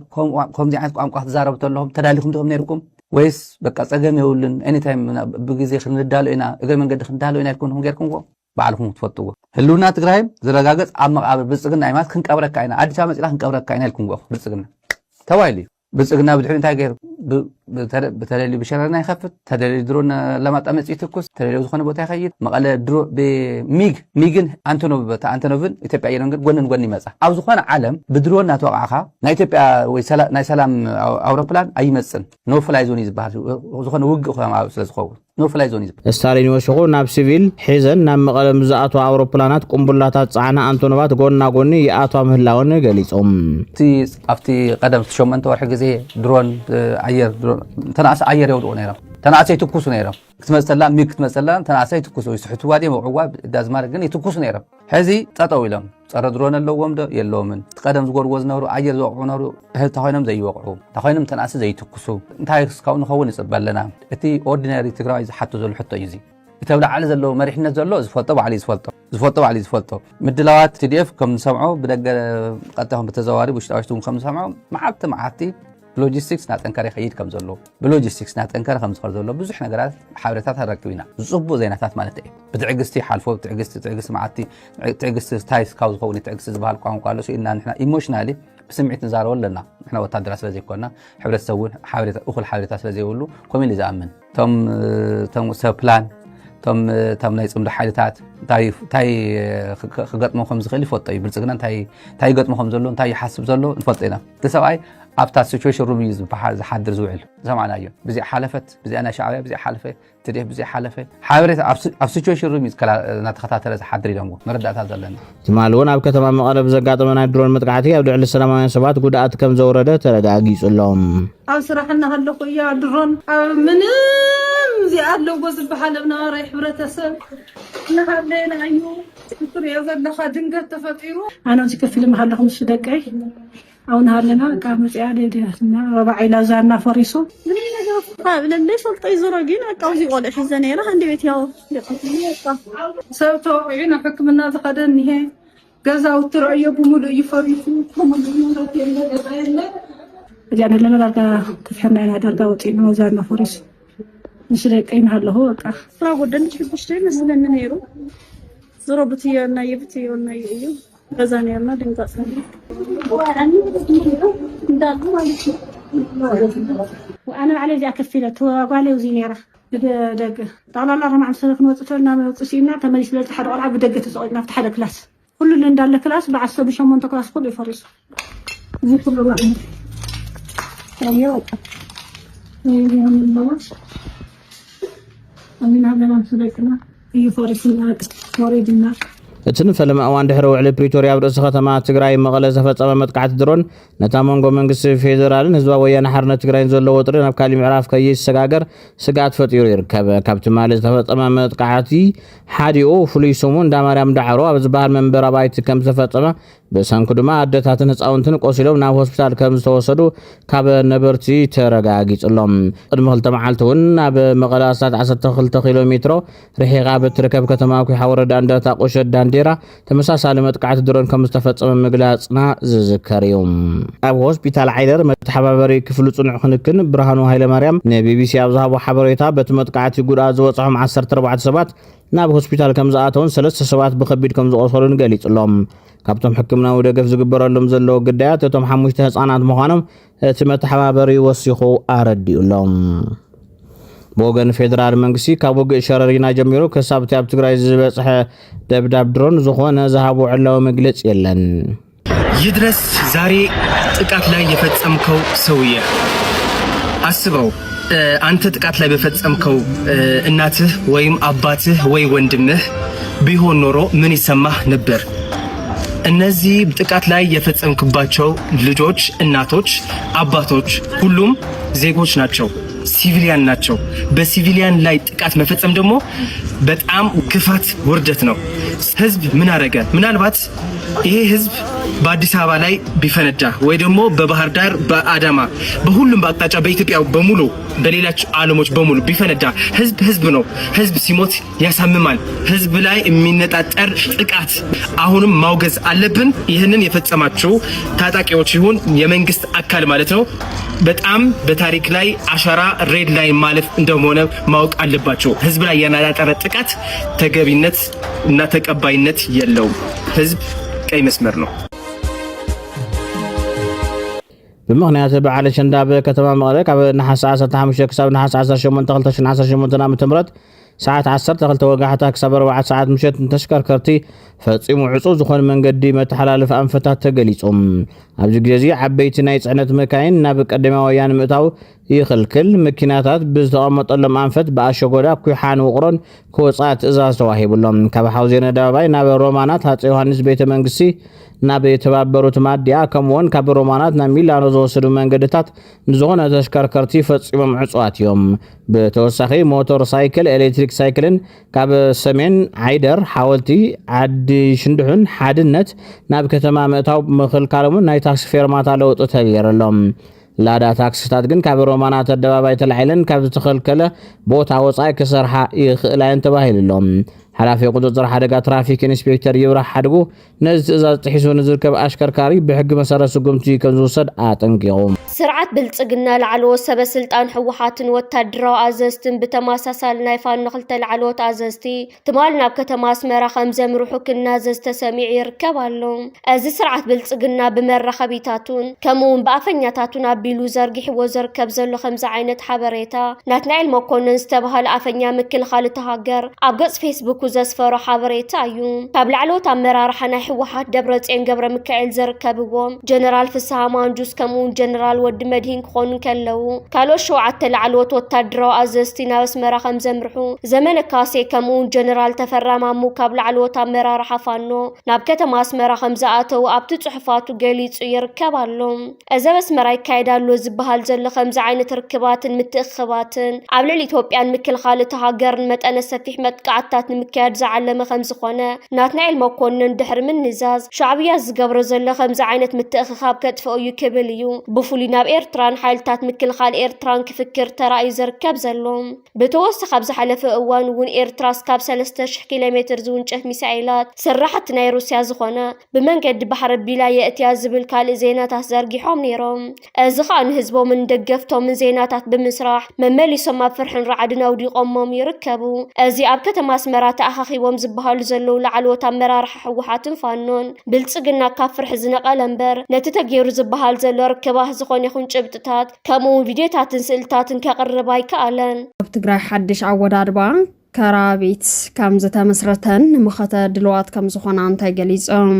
كم دي عندكم قاعد تزارب تلهم تداليهم دخم يركم ويس بقى صقم يقولن اني تايم بغيزي خلينا ندالو هنا اجي من قد خندالو هنا يكون هم غيركم بعلهم تفطوا هلونا تجري زرغاغص عم مقابل بصقنا ايمات كنقبرك عينا اديس عام صلاح كنقبرك عينا لكم بصقنا توايلي بصقنا بدحين تاي غير بتدلي بشرنا يخفت تدلي درون لما طمص يتكوس تدلي زخونه بوتا يخيد مقاله درو بميغن انتونوفن ኢትዮጵያ አየር መንገድ ጎንን ይመጻ ኣብ ዝኾነ ዓለም ብድሮን ናተወቃኻ ናይ ኢትዮጵያ ወይ ናይ ሰላም አውሮፕላን አይመጽን ኖ ፍላይ ዞን ይዝባል ዝኾነ ውግእ ከም ስለዝኸውን ኖ ፍላይ ዞን ይዝባል ስታሊን ወሽኹ ናብ ሲቪል ሒዘን ናብ መቐለም ዝኣቱ አውሮፕላናት ቁምቡላታት ጻዕና አንቶኖቫት ጎንና ጎኒ ይኣቷ ምህላውን ገሊጾም ኣብቲ ቀደም 8 ወርሒ ግዜ ድሮን አየር ተናእስ አየር የውድቁ ነይሮም ተናሰይ ትኩሱ ነይሮም ክትመሰላ ሚክ ክትመሰላ ተናሰይ ትኩሱ ይስሕትዋ ዲ መውዕዋ ዳዝማር ግን ይትኩሱ ነይሮም ሕዚ ጠጠው ኢሎም ፀረ ድሮን ኣለዎም ዶ የለዎምን ቀደም ዝጎርጎ ዝነበሩ ኣየር ዝወቅዑ ነበሩ እህል ተኾይኖም ዘይወቅዑ ተኾይኖም ተናሰ ዘይትኩሱ እንታይ እስካው ንኸውን ይፅበለና እቲ ኦርዲናሪ ትግራዋይ ዝሓቶ ዘሎ ሕቶ እዩ ይተብላዓለ ዘሎ መሪሕነት ዘሎ ዝፈልጦ ባዕሊ ዝፈልጦ ምድላዋት TDF ከም ንሰምዖ ብደገ ቀጥታهم በተዘዋዋሪ ውሽጣዊሽቱም ከም ንሰምዖ መዓልቲ ሎጂስቲክስ ናጠንከረ ይኸይድ ከም ዘሎ ብሎጂስቲክስ ናጠንከረ ከም ዝኸር ዘሎ ብዙሕ ነገራት ሓበሬታት ረኪብና ዝፅቡቅ ዜናታት ማለት እዩ ብትዕግስቲ ሓልፎ ትዕግስቲ መዓልቲ ትዕግስቲ ታይስ ካብ ዝኸውን ትዕግስቲ ዝበሃል ቋንቋ ኣሎ ኢና ንሕና ኢሞሽናሊ ብስምዒት ንዛረበ ኣለና ንሕና ወታደራ ስለ ዘይኮንና ሕብረተሰብ እውን እኹል ሓበሬታ ስለ ዘይብሉ ከምኡ ኢሉ ዝኣምን ቶም ሰብ ፕላን ቶም ናይ ፅምዶ ሓይልታት እንታይ ክገጥሞ ከም ዝኽእል ይፈልጦ እዩ ብልፅግና እንታይ ገጥሞ ከም ዘሎ እንታይ ይሓስብ ዘሎ ንፈልጦ ኢና እቲ ሰብኣይ ኣብታ ሲቹዌሽን ሩም እዩ ዝሓድር ዝውዕል ሰማዕናዮ ብዚኣ ሓለፈት ብዚኣ ናይ ሻዕብያ ብዚኣ ሓለፈ ትድፍ ብዚኣ ሓለፈ ሓበሬታ ኣብ ሲቹዌሽን ሩም እዩ እናተኸታተለ ዝሓድር ኢሎምዎ መረዳእታ ዘለና ትማል እውን ኣብ ከተማ መቐለ ብዘጋጠመ ናይ ድሮን መጥቃዕቲ ኣብ ልዕሊ ሰላማውያን ሰባት ጉድኣት ከም ዘውረደ ተረጋጊጹሎም ኣብ ስራሕና ከለኹ እያ ድሮን ኣብ ምንም እዚኣ ኣለዎ ዝበሃል ኣብነበረ ሕብረተሰብ እናሃለና እዩ ትሪኦ ዘለኻ ድንገት ተፈጢሩ ኣነ እዚ ከፍ ኢለ መሃለኹ ምስ ደቀይ አሁን ሃለና ካብ መጽያ ለዲያትና ረባዒላ ዛና ፈሪሱ ምን ነገር ካብለለ ፈልጦ ይዘረጊን አቃውዚ ቆልሕ ዘነራ አንድ ቤት ያው ሰብቶ ይና ሕክምና ዝኸደን ይሄ ገዛው ትርአዩ በሙሉ ይፈሪሱ በሙሉ ነው የለ እጃነ ለመላጋ ከፈና ያደርጋ ወጪ ነው ዛና ፈሪሱ ምስለቀኝ አለሁ በቃ ስራ ጎደንች ብሽቴ መስለን ነይሩ ዘሮብትየና ይብትየና ይዩ በዛኔ ያማ ድንጋጽ وانا على ذي اكفيله وقالوا زينيره دق طالع الله ما عم سلك نوصلنا نوصينا تملي سلك حد قرعه بدقه تسقينا في حدا كلاس كل اللي ندال كلاس بعصب شمون كلاس كله يفرس زي كل ما ايوه امين هذا ما سلكنا يفرسنا وريدنا እትንፈለማ እዋን ድሕሪ ውዕሊ ፕሪቶሪያ ኣብ ርእሲ ከተማ ትግራይ መቐለ ዘፈጸመ መጥቃዕቲ ድሮን ነታ መንጎ መንግስቲ ፌደራልን ህዝባዊ ወያነ ሓርነት ትግራይን ዘለዎ ውጥሪ ናብ ካሊእ ምዕራፍ ከይሰጋገር ስጋት ፈጢሩ ይርከብ ካብቲ ማለት ዝተፈጸመ መጥቃዕቲ ሓዲኡ ፍሉይ ስሙ እንዳማርያም ዳዕሮ ኣብ ዝበሃል መንበር ኣባይቲ ከም ዝተፈጸመ ብሰንኩ ድማ ኣደታትን ህፃውንትን ቆሲሎም ናብ ሆስፒታል ከም ዝተወሰዱ ካብ ነበርቲ ተረጋጊጽሎም ቅድሚ 2 መዓልቲ እውን ኣብ መቐለ 12 ኪሎ ሜትሮ ርሒቓ ብትርከብ ከተማ ኩሓ ወረዳ እንዳታ ቆሸት ዳንዴራ ተመሳሳሊ መጥቃዕቲ ድሮን ከም ዝተፈጸመ ምግላጽና ዝዝከር እዩ ኣብ ሆስፒታል ዓይደር መተሓባበሪ ክፍሉ ጽኑዕ ክንክን ብርሃኑ ሃይለማርያም ንቢቢሲ ኣብ ዝሃቦ ሓበሬታ በቲ መጥቃዕቲ ጉድኣት ዝበጽሖም 14 ሰባት ናብ ሆስፒታል ከም ዝኣተውን 3 ሰባት ብከቢድ ከም ዝቆሰሉን ገሊጹሎም ካብቶም ሕክምናዊ ደገፍ ዝግበረሎም ዘለዎ ግዳያት እቶም 5 ህፃናት ምዃኖም እቲ መተሓባበሪ ወሲኹ ኣረዲኡሎም بوغن فيدرال منغسي كابوغ شررينا جميرو كسابتي اب تግራይ ዝበጽሐ ደብዳብ ድሮን ዝኾነ ዘሃቡ ዕላው መግለጽ የለን ይድረስ ዛሬ ጥቃት ላይ የፈጸምከው ሰውዬ አስበው አንተ ጥቃት ላይ በፈጸምከው እናትህ ወይም አባትህ ወይ ወንድምህ ቢሆን ኖሮ ምን ይሰማህ ነበር እነዚህ ጥቃት ላይ የፈጸምክባቸው ልጆች እናቶች አባቶች ሁሉም ዜጎች ናቸው ሲቪሊያን ናቸው በሲቪሊያን ላይ ጥቃት መፈጸም ደግሞ በጣም ክፋት ውርደት ነው ህዝብ ምን አረገ ምናልባት ይሄ ህዝብ በአዲስ አበባ ላይ ቢፈነዳ ወይ ደግሞ በባህር ዳር በአዳማ በሁሉም አቅጣጫ በኢትዮጵያ በሙሉ በሌሎች ዓለሞች በሙሉ ቢፈነዳ ህዝብ ነው ህዝብ ሲሞት ያሳምማል ህዝብ ላይ የሚነጣጠር ጥቃት አሁንም ማውገዝ አለብን ይሄንን የፈጸማቸው ታጣቂዎች ይሁን የመንግስት አካል ማለት ነው በጣም በታሪክ ላይ አሻራ ሬድ ላይን ማለፍ እንደሆነ ማወቅ አለባቸው ህዝብ ላይ ያናጣጠረ ጥቃት ተገቢነት እና ተቀባይነት የለውም ህዝብ ቀይ መስመር ነው بمغنيات بعد شنداب كتب مغرب ካብ نحاس 15 ክሳብ نحاس 18 2018 ዓ.ም ساعات 10 ተኸልተ ወጋሕታ ክሳብ 4 ሰዓት ምሸት ተሽከርከርቲ ፈጺሙ ዕጹብ ዝኾነ መንገዲ መተሓላለፍ አንፈታት ተገሊጾም ኣብዚ ግዜ ዓበይቲ ናይ ጽዕነት መካይን ናብ ቀዳማይ ወያነ ምእታው ይኽልክል መኪናታት ብዝተቐመጠሎም አንፈት በኣሸጎዳ ኩሓን ውቕሮን ክወጻእ ትእዛዝ ተዋሂብሎም ካብ ሓውዜን ኣደባባይ ናብ ሮማናት ሃፀይ ዮሃንስ ቤተ መንግስቲ ናብ የተባበሩት ማድያ ከምውን ካብ ሮማናት ናብ ሚላኖ ዝወሰዱ መንገድታት ንዝኾነ ተሽከርከርቲ ፈፂሞም ዕፅዋት እዮም ብተወሳኺ ሞተር ሳይክል ኤሌክትሪክ ሳይክልን ካብ ሰሜን ዓይደር ሓወልቲ ዓዲ ሽንድሑን ሓድነት ናብ ከተማ ምእታው ምኽልካሎምን ናይ ታክሲ ፌርማታ ለውጡ ተገይረሎም ላዳ ታክሲታት ግን ካብ ሮማናት አደባባይ ተላዒለን ካብ ዝተኸልከለ ቦታ ወፃኢ ክሰርሓ ይኽእላየን ተባሂሉሎም ሓላፊ ቁጥጥር ሓደጋ ትራፊክ ኢንስፔክተር ይብራህ ሓድጉ ነዚ ትእዛዝ ጥሒሱ ንዝርከብ አሽከርካሪ ብሕጊ መሰረት ስጉምቲ ከም ዝውሰድ አጠንቂቖም ስርዓት ብልጽግና ላዕለዎት ሰበስልጣን ሕወሓትን ወታደራዊ ኣዘዝትን ብተመሳሳሊ ናይ ፋኖ ክልተ ላዕለዎት ኣዘዝቲ ትማል ናብ ከተማ ኣስመራ ከም ዘምርሑ ክናዘዝ ተሰሚዑ ይርከብ ኣሎ እዚ ስርዓት ብልጽግና ብመራኸቢታቱን ከምኡውን ብኣፈኛታቱን ኣቢሉ ዘርጊሕዎ ዝርከብ ዘሎ ከምዚ ዓይነት ሓበሬታ ናትናኤል መኮንን ዝተባሃለ ኣፈኛ ምክልኻል ተሃገር ኣብ ገጽ ፌስቡክ ዘስፈሮ ሓበሬታ እዩ ካብ ላዕለዎት ኣመራርሓ ናይ ሕወሓት ደብረጽዮን ገብረ ሚካኤል ዝርከብዎም ጀነራል ፍስሓ ማንጁስ ከምኡውን ጀነራል ወዲ መድሂን ክኾኑ ከለው ካልኦት 7 ላዕለዎት ወታደራዊ ኣዘዝቲ ናብ ኣስመራ ከም ዘምርሑ ዘመነ ካሴ ከምኡውን ጀነራል ተፈራ ማሙ ካብ ላዕለዎት ኣመራርሓ ፋኖ ናብ ከተማ ኣስመራ ከም ዝኣተው ኣብቲ ጽሑፋቱ ገሊጹ ይርከብ ኣሎ እዚ ኣስመራ ይካየዳሉ ዝበሃል ዘሎ ከምዚ ዓይነት ርክባትን ምትእኽባትን ኣብ ልዕሊ ኢትዮጵያን ምክልኻል ተሃገርን መጠነ ሰፊሕ መጥቃዕትታት ንምክያድ ዝዓለመ ከም ዝኾነ ናትናኤል መኮንን ድሕሪ ምንዛዝ ሻዕብያ ዝገብሮ ዘሎ ከምዚ ዓይነት ምትእኽኻብ ከጥፍኦ እዩ ክብል እዩ ብፍሉይ ናብ ኤርትራን ሓይልታት ምክልኻል ኤርትራን ክፍክር ተራእዩ ዝርከብ ዘሎ ብተወሳኺ ኣብ ዝሓለፈ እዋን እውን ኤርትራ እስካብ 3000 ኪሎ ሜትር ዝውንጨፍ ሚሳኤላት ስራሕቲ ናይ ሩስያ ዝኾነ ብመንገዲ ባሕሪ ቢላ የእትያ ዝብል ካልእ ዜናታት ዘርጊሖም ነይሮም እዚ ከዓ ንህዝቦምን ደገፍቶምን ዜናታት ብምስራሕ መመሊሶም ኣብ ፍርሕን ራዕድን ኣውዲቖሞም ይርከቡ እዚ ኣብ ከተማ ኣስመራ ተኣኻኺቦም ዝበሃሉ ዘለው ላዕለዎት ኣመራርሓ ሕወሓትን ፋኖን ብልጽግና ካብ ፍርሒ ዝነቐለ እምበር ነቲ ተገይሩ ዝበሃል ዘሎ ርክባህ ዝኾነ ይኹን ጭብጥታት ከምኡውን ቪድዮታትን ስእልታትን ከቕርባ ኣይከኣለን ኣብ ትግራይ ሓድሽ ኣወዳድባ ከራቢት ከም ዝተመስረተን ንምኸተ ድልዋት ከም ዝኾነ እንታይ ገሊፆም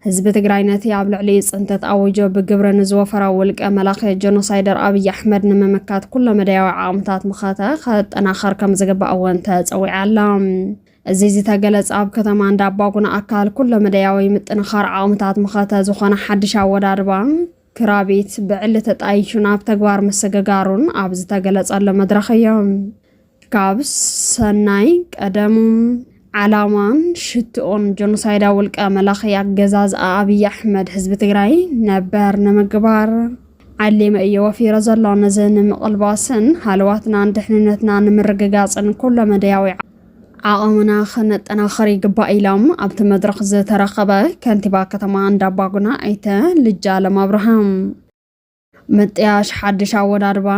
ህዝቢ ትግራይ ነቲ ኣብ ልዕሊ ፅንተት ኣውጆ ብግብሪ ንዝወፈራ ውልቀ መላኸ ጀኖሳይደር ኣብይ ኣሕመድ ንምምካት ኩሎ መዳያዊ ዓቕምታት ምኸተ ከጠናኸር ከም ዝግባእ እውን ተፀዊዓ ኣላ እዚ ዝተገለጸ ኣብ ከተማ እንዳባጉና ኣካል ኩሎ መዳያዊ ምጥንኻር ዓቕምታት ምኸተ ዝኾነ ሓድሽ ኣወዳድባ ከራቢት ብዕሊ ተጣይሹ ናብ ተግባር ምስግጋሩን ኣብ ዝተገለጸሉ መድረኽ እዮም ካብ ሰናይ ቀደም ዓላማን ሽትኦን ጀኖሳይዳዊ ውልቀ መላኸ ኣገዛዝ ኣብይ ኣሕመድ ህዝቢ ትግራይ ነበር ንምግባር ዓሊመ እየ ወፊረ ዘሎ ነዚ ንምቕልባስን ሃልዋትናን ድሕንነትና ንምርግጋፅን ኩሎ መዳያዊ ዓቕምና ክነጠናኽር ይግባእ ኢሎም ኣብቲ መድረኽ ዝተረኸበ ከንቲባ ከተማ እንዳባጉና ኣይተ ልጃለም አብርሃም መጥያሽ ሓድሽ ኣወዳድባ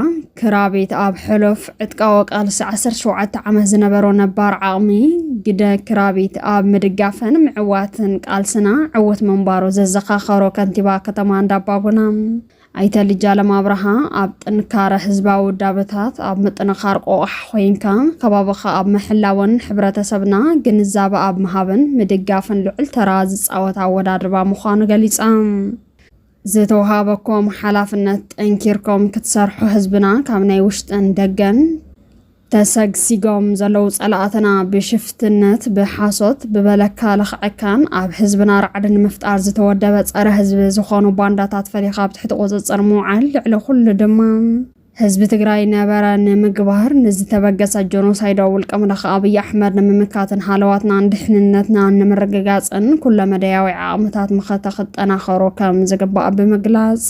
ከራቢት ኣብ ሕሉፍ ዕጥቃዊ ቃልሲ 17 ዓመት ዝነበሮ ነባር ዓቕሚ ግደ ከራቢት ኣብ ምድጋፍን ምዕዋትን ቃልስና ዕወት መንባሩ ዘዘኻኸሮ ከንቲባ ከተማ እንዳባጉና ኣይተ ልጃለም አብርሃ ኣብ ጥንካረ ህዝባዊ ውዳበታት ኣብ ምጥንኻር ቆቕሕ ኮይንካ ከባቢኻ ኣብ ምሕላውን ሕብረተሰብና ግንዛበ ኣብ ምሃብን ምድጋፍን ልዑል ተራ ዝፃወት ኣወዳድባ ምዃኑ ገሊፃ ዝተወሃበኩም ሓላፍነት ጠንኪርኩም ክትሰርሑ ህዝብና ካብ ናይ ውሽጥን ደገን ተሰግሲጎም ዘለው ጸላእትና ብሽፍትነት ብሓሶት ብበለካ ለኽዕካን ኣብ ህዝብና ራዕድን ምፍጣር ዝተወደበ ጸረ ህዝቢ ዝኾኑ ባንዳታት ፈሊኻ ኣብ ትሕቲ ቁፅፅር ምውዓል ልዕሊ ኩሉ ድማ ህዝቢ ትግራይ ነበረ ንምግባር ንዝተበገሰ ጀኖሳይዳዊ ውልቀ መላኸ ኣብይ ኣሕመድ ንምምካትን ሃለዋትናን ድሕንነትናን ንምርግጋፅን ኩሎ መዳያዊ ዓቕምታት ምኸተ ክጠናኸሩ ከም ዝግባእ ብምግላጽ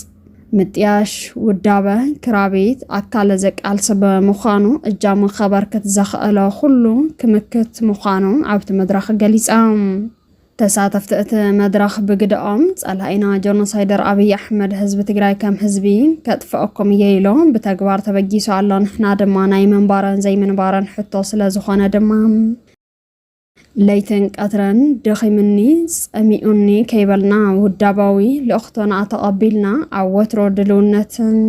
ምጥያሽ ውዳበ ከራቢት ኣካለ ዘቃልሲ ብምዃኑ እጃም ኸበርክት ዘኽእሎ ኩሉ ክምክት ምዃኑ ኣብቲ መድረኽ ገሊፃ ተሳተፍቲ እቲ መድረኽ ብግድኦም ጸላኢና ጀኖሳይደር ኣብይ ኣሕመድ ህዝቢ ትግራይ ከም ህዝቢ ከጥፍአኩም እየ ኢሎም ብተግባር ተበጊሱ ኣሎ ንሕና ድማ ናይ መንባረን ዘይምንባረን ሕቶ ስለ ዝኾነ ድማ ለይትን ቀትረን ደኺምኒ ጸሚኡኒ ከይበልና ውዳባዊ ልእኽቶና ተቐቢልና ኣብ ወትሮ ድልውነትን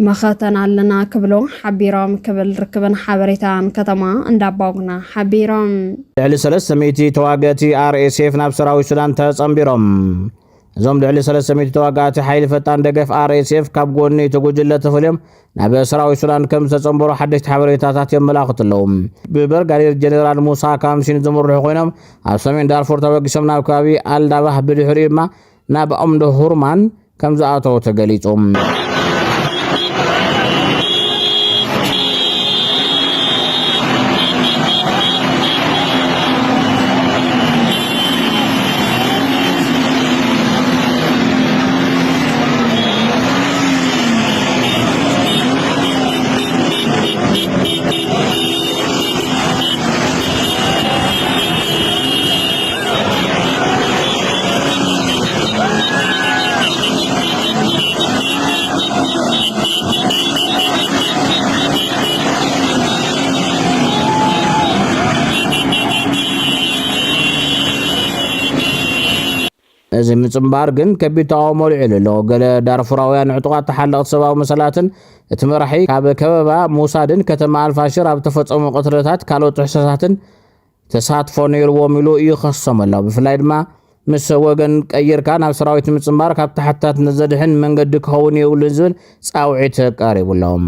መኸተን ኣለና ክብሎ ሓቢሮም ክብል ርክብን ሓበሬታን ከተማ እንዳባጉና ሓቢሮም ልዕሊ 300 ተዋጋእቲ RSF ናብ ሰራዊት ሱዳን ተጸምቢሮም እዞም ልዕሊ 300 ተዋጋእቲ ሓይሊ ፈጣን ደገፍ RSF ካብ ጎኒ ተጉጅለ ተፈልዮም ናብ ሰራዊት ሱዳን ከም ተጸምበሩ ሓደሽቲ ሓበሬታታት የመላኽቱ ኣለዉ ብብርጋዴር ጀነራል ሙሳ ካምሲን ዝምርሑ ኮይኖም ኣብ ሰሜን ዳርፉር ተበጊሶም ናብ ከባቢ ኣልዳባህ ብድሕሪኡ ድማ ናብ ኦምዶ ሁርማን ከም ዝኣተው ተገሊጹ እዚ ምጽምባር ግን ከቢድ ተቃውሞ ልዕልሎ ገለ ዳርፉራውያን ዕጡቃት ተሓለቕት ሰብኣዊ መሰላትን እቲ መራሒ ካብ ከበባ ሙሳድን ከተማ አልፋሽር ኣብ ተፈጸሙ ቅትለታት ካልኦት ሕሳሳትን ተሳትፎ ነይርዎም ኢሉ ይኸሰም ኣሎ ብፍላይ ድማ ምስ ወገን ቀይርካ ናብ ሰራዊት ምጽምባር ካብ ተሓታት ነዘድሕን መንገዲ ክኸውን የብሉን ዝብል ጻውዒት ቀሪቡሎም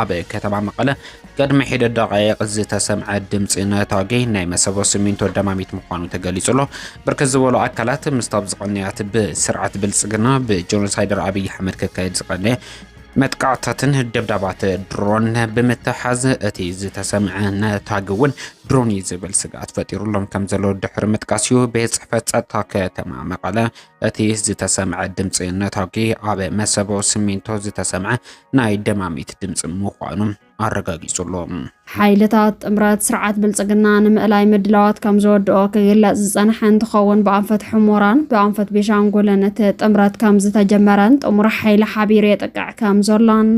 ኣብ ከተማ መቐለ ቅድሚ ሒደ ደቂቕ ዝተሰምዐ ድምፂ ነታጊ ናይ መሰቦ ሲሚንቶ ደማሚት ምዃኑ ተገሊጹሎ ብርክት ዝበሉ ኣካላት ምስታብ ዝቐንያት ብስርዓት ብልጽግና ብጆኖሳይደር ኣብይ ኣሕመድ ክካየድ ዝቐነየ መጥቃዕታትን ደብዳባት ድሮን ብምትሓዝ እቲ ዝተሰምዐ ነታጊ እውን ድሮን ዝብል ስጋት ፈጢሩሎም ከም ዘሎ ድሕሪ ምጥቃስዩ ቤት ጽሕፈት ጸጥታ ከተማ መቐለ እቲ ዝተሰምዐ ድምፂ ነታጊ ኣብ መሰቦ ሲሚንቶ ዝተሰምዐ ናይ ደማሚት ድምፂ ምዃኑ ኣረጋጊጹሎም ሓይልታት ጥምረት ስርዓት ብልጽግና ንምእላይ ምድላዋት ከም ዝወድኦ ክግለጽ ዝጸንሐ እንትኸውን ብኣንፈት ሕሙራን ብኣንፈት ቤሻንጉልን እቲ ጥምረት ከም ዝተጀመረን ጥሙር ሓይሊ ሓቢሩ የጠቅዕ ከም ዘሎን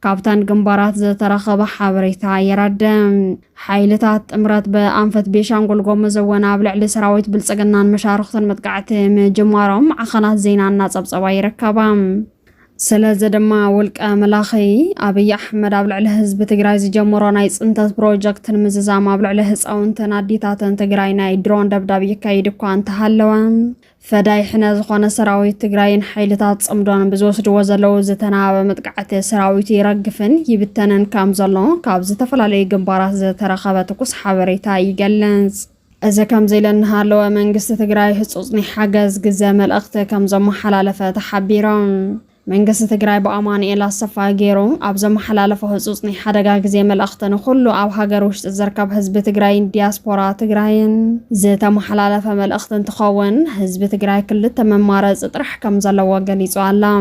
ካብተን ግንባራት ዝተረኸበ ሓበሬታ የረድም ሓይልታት ጥምረት ብኣንፈት ቤሻንጉል ጎመዝ እውን ኣብ ልዕሊ ሰራዊት ብልጽግናን መሻርክትን መጥቃዕቲ ምጅማሮም ዓኸናት ዜና እናጸብጸባ ይርከባ ስለዚ ድማ ውልቀ መላኺ ኣብይ ኣሕመድ ኣብ ልዕሊ ህዝቢ ትግራይ ዝጀመሮ ናይ ጽንተት ፕሮጀክትን ምዝዛም ኣብ ልዕሊ ህፃውንትን ኣዴታትን ትግራይ ናይ ድሮን ደብዳብ ይካይድ እኳ እንተሃለወ ፈዳይ ሕነ ዝኾነ ሰራዊት ትግራይን ሓይልታት ጽምዶን ብዝወስድዎ ዘለዉ ዝተናበበ መጥቃዕቲ ሰራዊት ይረግፍን ይብተንን ከም ዘሎ ካብ ዝተፈላለዩ ግንባራት ዝተረኸበ ትኩስ ሓበሬታ ይገልጽ እዚ ከም ዘይለንሃለወ መንግስቲ ትግራይ ህጹጽኒ ሓገዝ ግዘ መልእኽቲ ከም ዘመሓላለፈ ተሓቢሮም መንግስቲ ትግራይ በአማኑኤል አሰፋ ገይሩ ኣብ ዘመሓላለፈ ህጹጽኒ ሓደጋ ግዜ መልእኽትን ኩሉ ኣብ ሃገር ውሽጢ ዝርከብ ህዝቢ ትግራይን ዲያስፖራ ትግራይን ዝተመሓላለፈ መልእኽቲ እንትኸውን ህዝቢ ትግራይ ክልተ መማረጽ ጥራሕ ከም ዘለዎ ገሊጹ ኣላ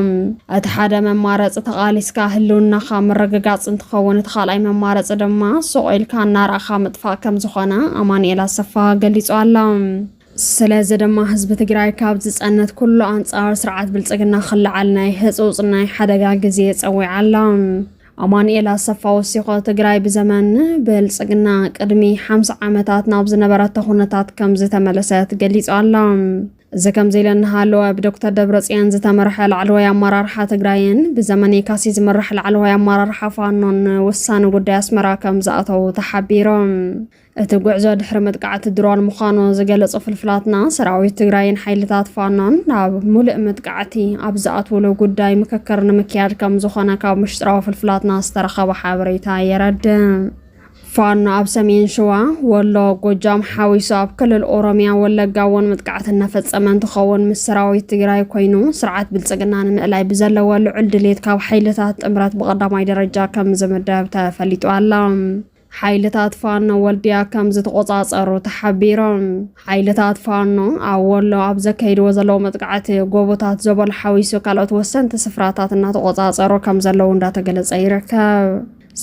እቲ ሓደ መማረጽ ተቓሊስካ ህልውናኻ ምርግጋጽ እንትኸውን እቲ ካልኣይ መማረጽ ድማ ሱቕ እናርኣኻ ምጥፋእ ከም ዝኾነ ኣማኑኤል አሰፋ ገሊጹ ኣላ ስለዚ ድማ ህዝቢ ትግራይ ካብ ዝጸነት ኩሉ አንጻር ስርዓት ብልጽግና ክልዓል ናይ ህጹጽ ናይ ሓደጋ ግዜ ጸዊዕ ኣላ ኣማኑኤል አሰፋ ወሲኾ ትግራይ ብዘመን ብልጽግና ቅድሚ 50 ዓመታት ናብ ዝነበረት ኩነታት ከም ዝተመለሰት ገሊጹ ኣላ እዚ ከም ዘይለንሃለወ ብዶክተር ደብረጽዮን ዝተመርሐ ላዕለዋይ ኣመራርሓ ትግራይን ብዘመን የካሲ ዝመርሕ ላዕለዋይ ኣመራርሓ ፋኖን ውሳነ ጉዳይ ኣስመራ ከም ዝኣተው ተሓቢሮም እቲ ጉዕዞ ድሕሪ መጥቃዕቲ ድሮን ምዃኑ ዝገለጹ ፍልፍላትና ሰራዊት ትግራይን ሓይልታት ፋኖን ናብ ሙሉእ መጥቃዕቲ ኣብ ዝኣትውሉ ጉዳይ ምክክር ንምክያድ ከም ዝኾነ ካብ ምሽጥራዊ ፍልፍላትና ዝተረኸበ ሓበሬታ የረድእ ፋኖ ኣብ ሰሜን ሸዋ ወሎ ጎጃም ሓዊሱ ኣብ ክልል ኦሮሚያ ወለጋ እውን መጥቃዕቲ እናፈጸመ እንትኸውን ምስ ሰራዊት ትግራይ ኮይኑ ስርዓት ብልጽግና ንምእላይ ብዘለዎ ልዑል ድሌት ካብ ሓይልታት ጥምረት ብቐዳማይ ደረጃ ከም ዝምደብ ተፈሊጡ ኣላ ሓይልታት ፋኖ ወልድያ ከም ዝተቆጻጸሩ ተሓቢሮም ሓይልታት ፋኖ ኣብ ወሎ ኣብ ዘካይድዎ ዘለዉ መጥቃዕቲ ጎቦታት ዘበል ሓዊሱ ካልኦት ወሰንቲ ስፍራታት እናተቆጻጸሩ ከም ዘለዉ እንዳተገለጸ ይርከብ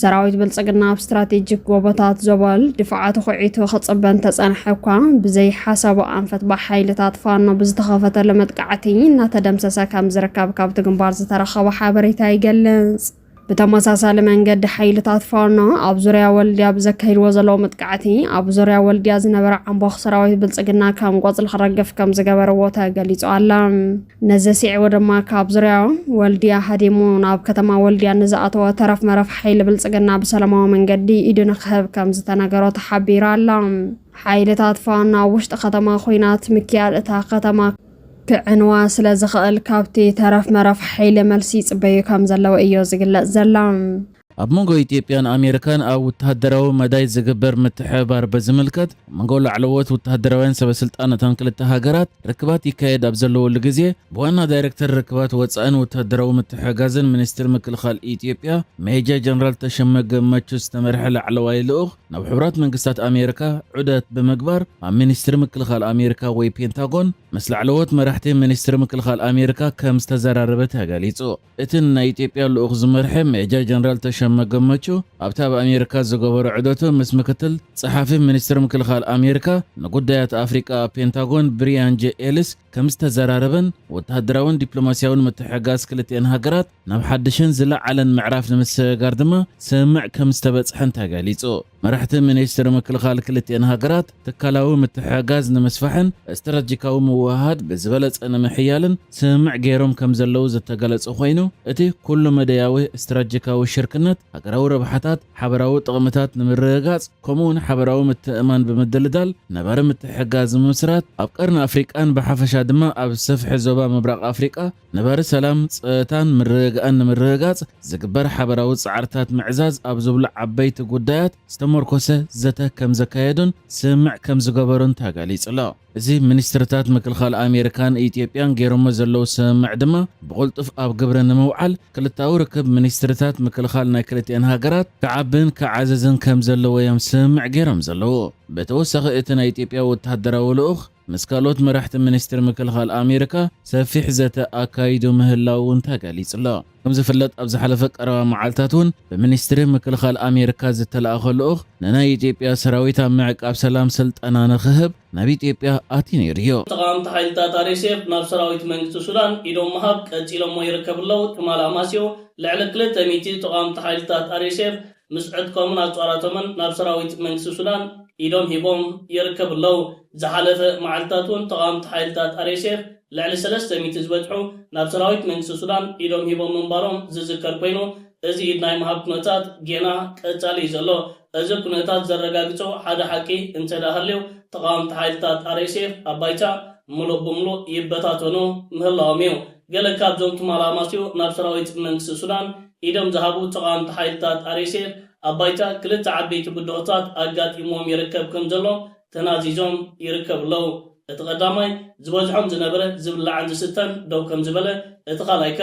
ሰራዊት ብልጽግና ኣብ ስትራቴጂክ ጎቦታት ዘበል ድፍዓቱ ኺዒቱ ክጽበን ተጸንሐ እኳ ብዘይ ሓሳቡ ኣንፈት ብሓይልታት ፋኖ ብዝተኸፈተለ መጥቃዕቲ እናተደምሰሰ ከም ዝርከብ ካብቲ ግንባር ዝተረኸበ ሓበሬታ ይገልጽ بتماساسال منجد حيلتات فارنا ኣብ ዙርያ ወልድያ ብዘካይድዎ ዘለዉ መጥቃዕቲ ኣብ ዙርያ ወልድያ ዝነበረ ዓምቦኽ ሰራዊት ብልጽግና ከም ቆጽል ክረግፍ ከም ዝገበርዎ ተገሊጹ ኣላ ነዚ ሲዕዎ ድማ ካብ ዙርያ ወልድያ ሃዲሙ ናብ ከተማ ወልድያ ንዝኣተወ ተረፍ መረፍ ሓይሊ ብልጽግና ብሰላማዊ መንገዲ ኢዱ ንክህብ ከም ዝተነገሮ ተሓቢሩ ኣላ ሓይልታት ፋርና ውሽጢ ከተማ ኮይናት ምክያድ እታ ከተማ كعنوا سلازخ الكابتي ترف مرف حيل ملسي صبيو كم زلو ايو زغلق زلا ኣብ መንጎ ኢትዮጵያን ኣሜሪካን ኣብ ወተሃደራዊ መዳይ ዝግበር ምትሕብባር በዝምልከት መንጎ ላዕለዎት ወተሃደራውያን ሰበስልጣናትን ክልተ ሃገራት ርክባት ይካየድ ኣብ ዘለወሉ ግዜ ብዋና ዳይሬክተር ርክባት ወፃኢን ወተሃደራዊ ምትሕጋዝን ሚኒስትር ምክልኻል ኢትዮጵያ ሜጀር ጀነራል ተሸመ ገመቹ ዝተመርሐ ላዕለዋይ ልኡኽ ናብ ሕቡራት መንግስታት ኣሜሪካ ዑደት ብምግባር ኣብ ሚኒስትር ምክልኻል ኣሜሪካ ወይ ፔንታጎን ምስ ላዕለዎት መራሕቲ ሚኒስትር ምክልኻል ኣሜሪካ ከም ዝተዘራረበ ተገሊጹ። እቲ ናይ ኢትዮጵያ ልኡኽ ዝመርሐ ሜጀር ጀነራል ተሸመ ገመቹ ኣብታ ኣብ ኣሜሪካ ዝገበረ ዑደቱ ምስ ምክትል ጸሓፊ ሚኒስትር ምክልኻል ኣሜሪካ ንጉዳያት ኣፍሪቃ ፔንታጎን ብሪያን ጄ ኤሊስ ከም ዝተዘራረበን ወተሃደራውን ዲፕሎማስያውን ምትሕጋዝ ክልቲአን ሃገራት ናብ ሓድሽን ዝለዓለን ምዕራፍ ንምስጋር ድማ ስምዕ ከም ዝተበጽሐን ተገሊጹ። መራሕቲ ሚኒስትር ምክልኻል ክልቲአን ሃገራት ትካላዊ ምትሕጋዝ ንምስፋሕን ስትራቴጂካዊ ምውህሃድ ብዝበለጸ ንምሕያልን ስምዕ ገይሮም ከም ዘለዉ ዝተገለጸ ኮይኑ እቲ ኩሉ መደያዊ ስትራቴጂካዊ ሽርክነት ሃገራዊ ረብሓታት ሓበራዊ ጥቕምታት ንምርግጋጽ ከምኡውን ሓበራዊ ምትእማን ብምድልዳል ነባሪ ምትሕጋዝ ምስራት ኣብ ቀርኒ ኣፍሪቃን ብሓፈሻ ድማ ኣብ ሰፍሒ ዞባ ምብራቕ ኣፍሪቃ ነባሪ ሰላም ፀጥታን ምርግጋእን ንምርግጋጽ ዝግበር ሓበራዊ ጻዕርታት ምዕዛዝ ኣብ ዝብሉ ዓበይቲ ጉዳያት ዝተመርኮሰ ዘተ ከም ዘካየዱን ስምዕ ከም ዝገበሩን ተገሊጹ። እዚ ሚኒስትርታት ምክልኻል ኣሜሪካን ኢትዮጵያን ገይሮሞ ዘለዉ ስምዕ ድማ ብቕልጡፍ ኣብ ግብሪ ንምውዓል ክልታዊ ርክብ ሚኒስትርታት ምክልኻል ናይ ክልቲአን ሃገራት ክዓብን ክዓዘዝን ከም ዘለዎ እዮም ስምዕ ገይሮም ዘለዉ። ብተወሳኺ እቲ ናይ ኢትዮጵያ ወተሃደራዊ ልኡኽ ምስ ካልኦት መራሕቲ ሚኒስትር ምክልኻል ኣሜሪካ ሰፊሕ ዘተ ኣካይዱ ምህላው እውን ተገሊጹ ኣሎ። ከም ዝፍለጥ ኣብ ዝሓለፈ ቀረባ መዓልትታት እውን ብሚኒስትሪ ምክልኻል ኣሜሪካ ዝተለኣኸ ልኡኽ ንናይ ኢትዮጵያ ሰራዊት ኣብ ምዕቃብ ሰላም ስልጠና ንክህብ ናብ ኢትዮጵያ ኣትዩ ነይሩ እዩ። ተቃዋምቲ ሓይልታት RSF ናብ ሰራዊት መንግስቲ ሱዳን ኢዶም ምሃብ ቀፂሎም ይርከቡ ኣለው። ትማል ኣማስዮ ልዕሊ 200 ተቃዋምቲ ሓይልታት RSF ምስ ዕጥቆምን ኣፅዋራቶምን ናብ ሰራዊት መንግስቲ ሱዳን ኢዶም ሂቦም ይርከቡ ኣለው። ዝሓለፈ መዓልትታት ተቃዋምቲ ሓይልታት RSF ልዕሊ 300 ዝበፅሑ ናብ ሰራዊት መንግስቲ ሱዳን ኢዶም ሂቦም ምንባሮም ዝዝከር ኮይኑ እዚ ኢድ ናይ ምሃብ ኩነታት ጌና ቀጻሊ ዘሎ። እዚ ኩነታት ዘረጋግጾ ሓደ ሓቂ እንተዳሃልዩ ተቃዋምቲ ሓይልታት RSF ኣብ ባይታ ሙሉእ ብምሉእ ይበታተኑ ምህላዎም እዩ። ገለ ካብዞም ትማል ኣማስዮ ናብ ሰራዊት መንግስቲ ሱዳን ኢዶም ዝሃቡ ተቃዋምቲ ሓይልታት RSF ኣብ ባይታ ክልተ ዓበይቲ ጉዳያት ኣጋጢሞም ይርከብ ከም ዘሎ ተናዚዞም ይርከቡ ኣለው። እቲ ቀዳማይ ዝበዝሖም ዝነበረ ዝብላዕን ዝስተን ደው ከም ዝበለ፣ እቲ ካልኣይካ